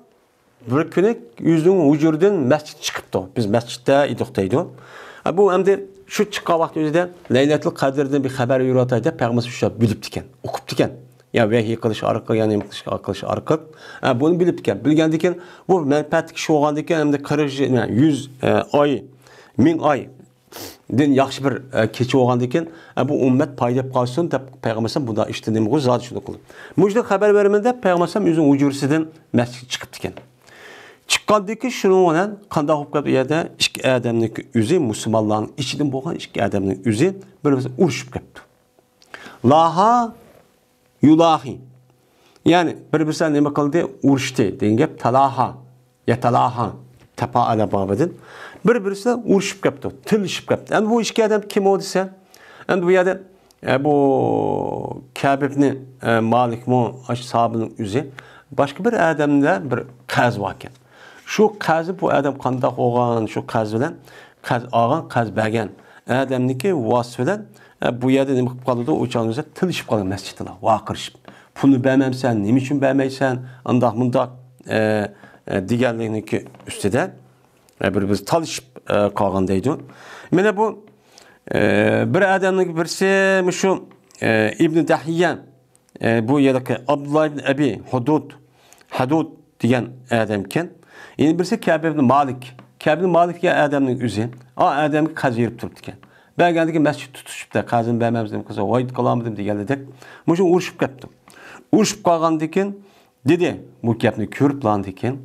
bir günü yüzün vücudun mescid çıkıptı. Biz mescitte idik deydi o. Bu hem de şu çıkan vakti özüde Leyletul Kadir'den bir haber yürüteydi. Peygamber şu bilip diken, okup diken. Ya vehiy qilish orqali, ya'ni qilish orqali buni bilib diken. Bilgan diken bu menfaatli kishi bo'lgan diken hamda 100 oy, 1000 oy din yaxshi bir kecha bo'lgan diken bu ummat paydab qolsin deb Peygamber bunda ishni nima zot shuni qildi. Mujda xabar beraman deb Peygamber o'zining ujurisidan masjid chiqib diken. Chiqqandiki shuning bilan qanday bo'lib qoldi yerda ikki odamning o'zi musulmonlarning ichidan bo'lgan ikki odamning o'zi bir-biriga urushib ketdi. Laha yulahi. Yani bir-birine nima qildi? Urushdi. Degan gap talaha, yatalaha, tafaala babidin. Bir-birine urushib ketdi, tilishib ketdi. Endi bu ikki odam kim o desa, endi bu yerda bu Ka'b ibn Malik mo ashabının o'zi boshqa bir odamda bir qaz bor ekan. Shu qazi bu odam qanday olgan, shu qaz bilan qaz olgan, qaz bergan odamniki vasf bilan bu yerda nima qilib qoldi? O'chog'ingizda tilishib qolgan masjidlar, vaqirishib. Pulni bermamsan, nima uchun bermaysan? Undaq mundaq deganlikniki ustida bir-biz talishib qolgan deydi. Mana bu bir odamning birisi shu İbn Dahiyyan bu yerdagi Abdullah ibn Abi Hudud degan odam ekan. Endi birisi Ka'b ibn Malik. Ka'b ibn Malik degan odamning o'zi, odamga qaz berib turibdi ekan. Belgandagi masjid tutishibdi, qazin bermamiz deb qilsa, voyd qilamidim deganlar. Mushu urushib ketdi. Urushib qolgandan keyin dedi bu gapni ko'rib lan ekan.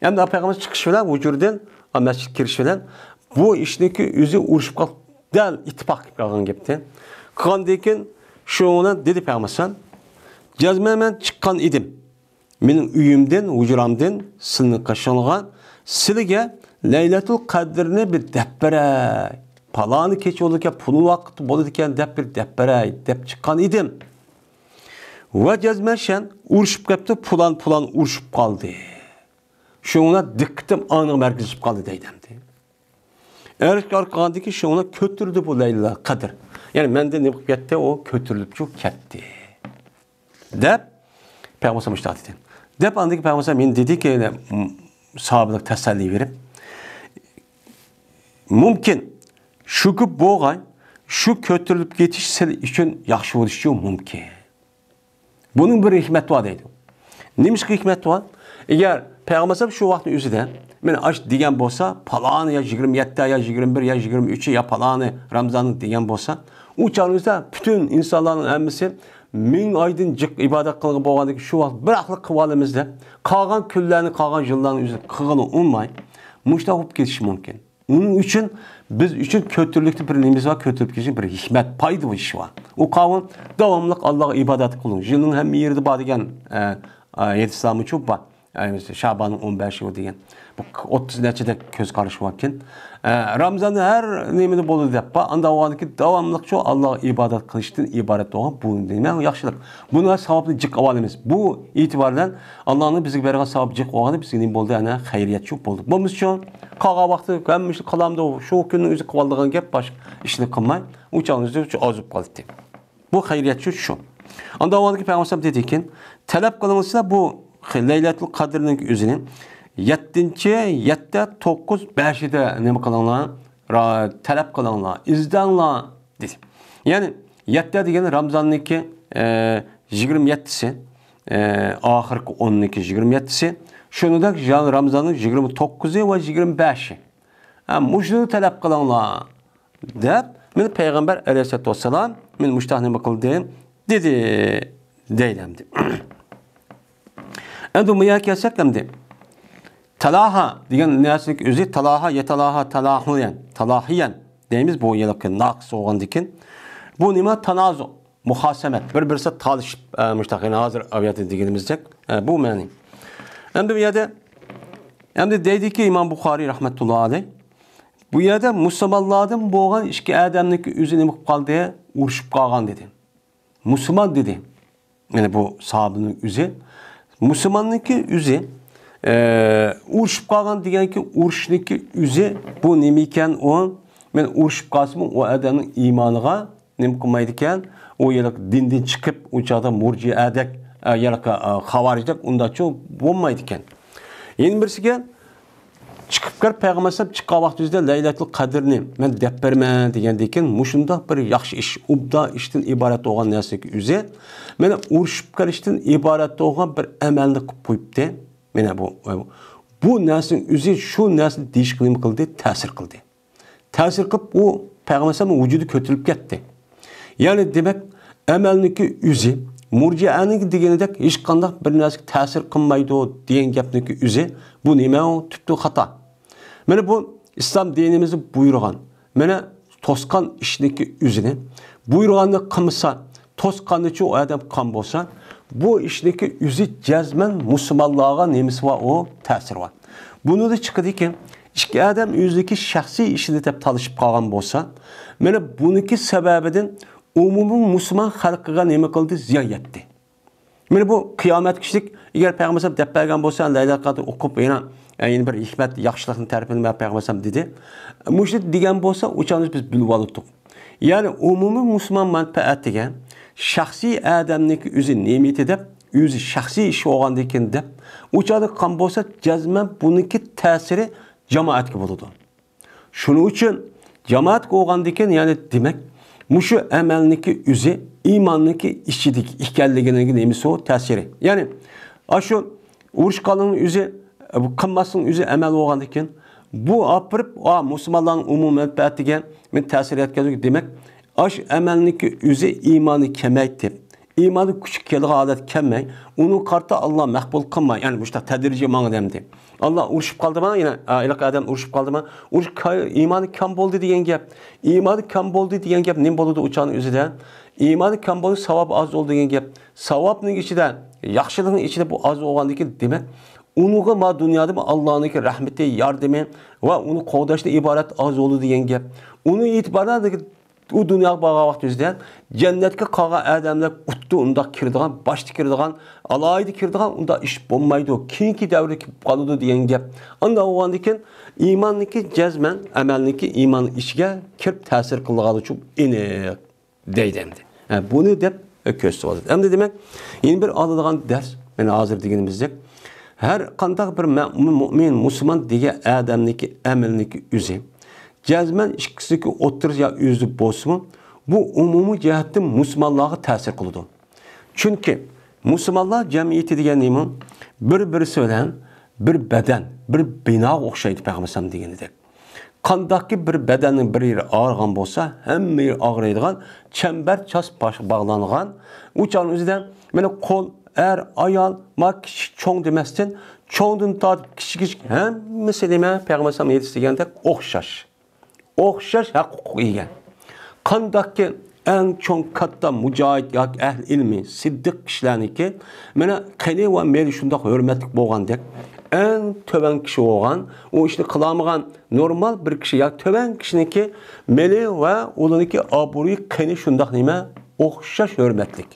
Endi Peygamberimiz chiqish bilan vujurdan masjidga kirish bilan bu ishniki o'zi urishib qolib, dal ittifoq qilib qolgan gapdi. Qilgandan keyin shuni dedi Peygamberimiz, "Jazman men chiqqan edim. Mening uyimdan, hujuramdan sizning qashonga sizga Laylatul Qadrni bir deb beray. Palani kecha bo'lgan pul vaqt bo'ladi ekan deb bir deb beray deb chiqqan edim. Va jazmashan urishib qolibdi, pulan urishib qoldi. Şuna diqqatim aniq markazlashib qoldi deydimdi. Erkar qandiki şuna kötürdü bu Laylatul Qadr. Yani mende ne bo'lib ketdi, o kötürülüp çok ketdi. Deb Peygamber iştahat etdi. Deb andaki Peygamber men dedi ki sahabelik təsəlli verib mümkün şu ki boğay şu kötürülüp ketiş sil üçün yaxşı oluşu mümkün. Bunun bir hikmeti var deydi. Neymiş ki hikmeti var? Eğer Peygamber şu vaktin özüde men aç degan bolsa, palanı ya 27 ya 21 ya 23 ya palanı Ramazan'ın degan bolsa, o çağınızda bütün insanların hammasi min aydın jiq ibadat qilgan bo'lgandagi shu vaqt bir aqliq qilganimizda qolgan kunlarni, qolgan yillarni o'zi qilgani unmay, mushta bo'lib ketishi mumkin. Onun için biz üçün kötülükte bir neyimiz var, kötülük için bir hikmet paydı bu iş var. O kavun devamlılık Allah'a ibadet kılın. Yılın hem bir yerde var degen yetişlamı çok var. Yani Şaban'ın 15 yıl degen. Bu 30 neçede köz karışı varken. Ramazan'da her neyimde bolu deyip var. Anda o anki devamlılık çok Allah'a ibadet kılıştın, ibadet olan bu demek yaxşılık. Buna sevaplı cık avalimiz. Bu itibardan Allah'ın bizi vergen sevap cık olanı bizim neyim oldu yani hayriyet çok bulduk. Bu için qağa vaxtı gəlmişdi qalamda şu günün özü qıvaldığın gep baş işini qılmay, uçağınızda azıb qaldı. Bu xeyriyyətçi şu. Anda o ki Peygamber dedi ki, tələb qılınırsa bu Laylatul Qadr'nin özünü 7-ci, 7, 9, 5'de nə qılınlar? Tələb qılınlar, izdanlar dedi. Yani 7 degen Ramazan'daki 27'si, ahirki 12 27'si şunu da Ramazan'ın 29'u ve 25'i. Muşluğu tələb qılanlar deyip, men Peygamber aleyhissalatu vesselam, men muştahını qıldım, dedi, deyləmdi. Endi müya kelsek demdi. Talaha degen neslik özü talaha yetalaha talahiyen deyimiz bu yılıkı naqs olğan dikin. Bu nima tanazu, muhasemet, bir-birisi talışıp müştahini hazır aviyatı degenimizde. Bu mani. Hem de bu yerde deydi ki İmam Bukhari rahmetullahi aleyh bu yerde Müslümanlardan boğan işki adamlık üzerine mukbal diye uruşup kalgan dedi. Müslüman dedi. Yani bu sahabenin üzü. Müslümanlık üzü uruşup kalgan diyen ki uruşniki üzü bu nemiken o men uruşup kalsın o adamın imanıga nem kılmaydıken o yıllık dinden çıkıp uçağda murci adek yalaka xavaricdak unda çok olmaydıken. Yeni birisiga çıkıp kar Peygamber çıkkan vaxtımızda Laylatul Qadrni men dep bermen degendeken muşunda bir yaxşı iş, ubda işten ibaret olgan narsa üzü meni uruşup kalıştan ibaret olgan bir amalni qilib qo'yibdi. Mena bu narsaning üzü şu narsa değişiklik qildi, ta'sir qildi. Ta'sir qilib o Peygamberning vücudu kötülüp ketdi. Yani demek amalniki üzü Murcia'nın degenidek hiç kandak bir narsa ta'sir qilmaydi degan gapniki üzü bu nima o tüptü hata. Mene bu İslam dinimizi buyurgan. Mene toskan işniki üzünü buyurganını qılmasa, toskanıcı o adam kan bolsa, bu işniki üzü cezmen Müslümanlığa nemisi var o ta'sir var. Bunu da çıkıdı ki İki adam yüzdeki şahsi işini deb talışıp qalgan bolsa, mene buniki sebebiden umumun Müslüman halkıga neme kıldı ziyan yetti. Mene bu kıyamet kişilik eğer Peygamber dep bergen bolsa Laylatul Qadr okup yani bir hikmet yaxşılıqın tərəfindən Peygamber dedi. Müşrik degen bolsa uçanız biz bilib alıptık. Yani umumun Müslüman menfaatiga şahsi adamniki özü nimet edip özü şahsi işi olgandikin deb uçadı kan bolsa cazmen buniki təsiri cemaatga boludu. Şunun için cemaat olgandikin yani demek muşu amalniki üzü imanniki işçidik ikelliginin nemisi o təsiri. Yani şu uruş kalının üzü bu kılmasının üzü amel olgandikin bu apırıp Müslümanların umum menfaatiga men təsir etkazı demek aş amalniki üzü imanı kemeytip İmanı küçük kelge adet kelmey. Onun kartı Allah mehbul kılmay. Yani bu işte tedirici manı demdi. Allah uruşup kaldı mı yine ilk adam uruşup kaldı mı? İmanı kam boldu diyen gap. İmanı kam boldu diyen gap ne boldu uçağın üzerinde? İmanı kam boldu savab az oldu diyen gap. Savabның içinde, yaxşılığın içinde bu az olgandaki demek. Unuğa ma dünyada mı Allah'ın rahmeti, yardımı ve onu qoğdaşta ibaret az oldu diyen gap. Onu itibarda o dünya bağa vaxt üzdən cənnətə qağa adamlar utdu unda kirdigan, başda kirdigan, alaydı kirdigan unda iş bolmaydı. Keyinki dövrdə qalıdı deyə gəp. Anda oğandikin imanniki cəzmən, əməlniki iman işigə kirib təsir qılğalı çox eniq deydəmdi. Bunu dep köstüvadı. Hem de demek yeni bir alıdığan ders, yani hazır degenimizde her qandaq bir mümin, Müslüman diye adamniki, əməlniki üzü cəzmən işkisiki otur ya üzü bosmu bu umumi cəhətdə Müslümanlığa təsir qılıdı. Çünkü Müslümanlar cəmiyyəti degan iman bir-birisi bilan bir beden, bir bina oxşaydı Peyğəmbər deganidek. Qandakı bir bedenin bir yeri ağırgan bolsa, hem yeri ağrıydıgan, çember ças bağlanğan, uçağın üzüdən, böyle kol, ayal, kişi çoğun demezsin, çoğundan tartıp kişi hem meseleme Peyğəmbər yetiştirgende oxşaş. Oxşaş haqq iyi. Qandakı en çok katta mücahit yak ehl ilmi, siddiq kişilerniki, mene qeni ve meli şundaq hürmetlik bolğandek, en töven kişi olgan, o işte kılamıgan normal bir kişi ya töven kişiniki meli ve oluniki aburuyu qeni şundaq nime oxşaş hürmetlik.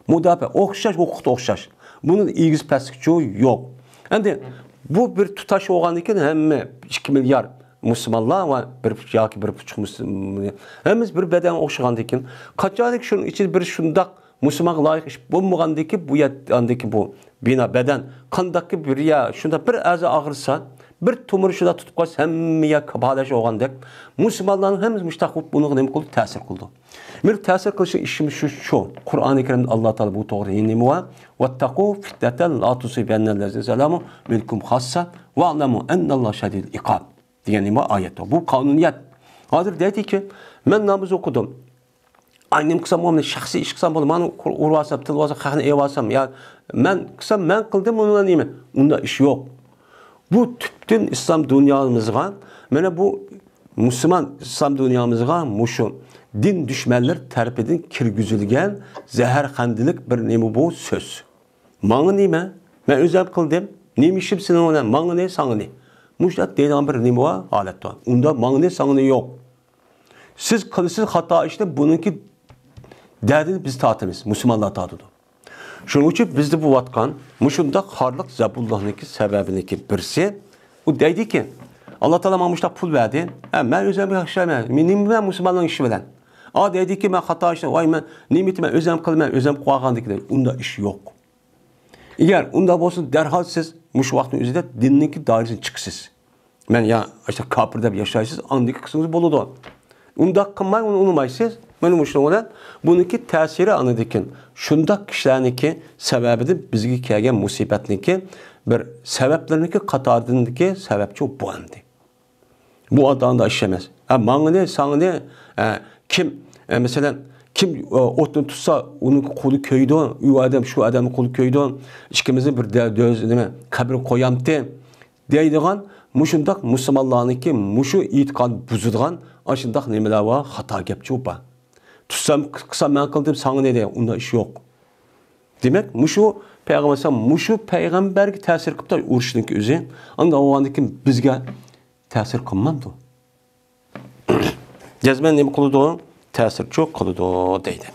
Mudafe oxşaş hukukta oxşaş. Bunun ilgisi pəslikçi yok. Yani bu bir tutaş olğandaki hem 2 milyar Müslümanlar ve bir yaki bir buçuk Müslüman. Hemiz bir beden oxşağandaki. Kaçadık şunun için bir şundaq Müslüman layık iş bulmagandaki bu yandaki bu bina beden kandaki bir ya şunda bir azı ağırsa bir tumur şunda tutup qoysa hemmeye kabalaş olğandek Müslümanların hemiz müştaq bunu nima qildi ta'sir qildi. Bir ta'sir qilishi işimiz şu. Kur'an-ı Kerim'de Allah Teala bu to'g'ri yeni va wattaqu fitnatan la tusibannallazina zalamu minkum khassa wa alamu annalloha shadidul iqab degan nima oyat. Bu qonuniyat. Hozir deydi ki men namoz o'qidim. Annem kısam onu şahsi iş kısam bunu bana urvasam, tılvasam, xahını evasam ya men kısam men kıldım onunla neyme? Onda iş yok. Bu tüptün İslam dünyamızga, mene bu Müslüman İslam dünyamızga muşu din düşmanlar tarafından kirgizilgen zehirxandilik bir nemi bu söz. Mağı neyme? Men özüm kıldım. Neymişim senin ona? Mağı ne? Sana ne? Muşlat deyden bir nemi var halet var. Onda mağı ne? Sana ne yok. Siz kılısız hata işte bununki derdini biz tatımız, Müslümanlar tatıdı. Şunun için bizde bu vatkan, muşunda harlık zabullah'nınki sebebindeki birisi, o deydi ki, Allah Teala bana pul verdi, ben özüm yaşayamam, ben Müslümanların işi bilen. Deydi ki, ben hata işte, vay ben nimeti ben özüm kılım, ben özüm koğandıklar, onda iş yok. Eğer onda olsun derhal siz, muş vaktin üzerinde dinninki dairesini çıksız. Ben ya işte kapırda bir yaşaysız, andaki kısmınız boludu. Onda kılmayı onu unutmayısız. Benim hoşuma bununki tesiri anıdıkin. Şundak kişilerinki sebebi bizge kelgen musibetniki bir sebeplerinki katardığındaki sebepçi bu andı. Bu adam da işlemez. Bana ne, sana ne, kim mesela kim otunu tutsa onun kolu köyde, o adam şu adamın kolu köyde, işkimizin bir döz değil mi? Kabir koyamdı. Deydiğin muşundak Müslümanlarınki muşu itikad buzudğan aşındak nemeler var hata gepçi ba. Tutsam kısa ben kıldım sana ne de onda iş yok. Demek muşu peygamberge tesir kıpta uruşdaki özü. Anda o andaki bizge tesir kılmadı. Cezmen nemi kılıdı? Tesir çok kılıdı deydi.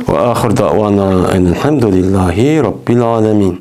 وآخر دعوانا أن الحمد لله رب العالمين.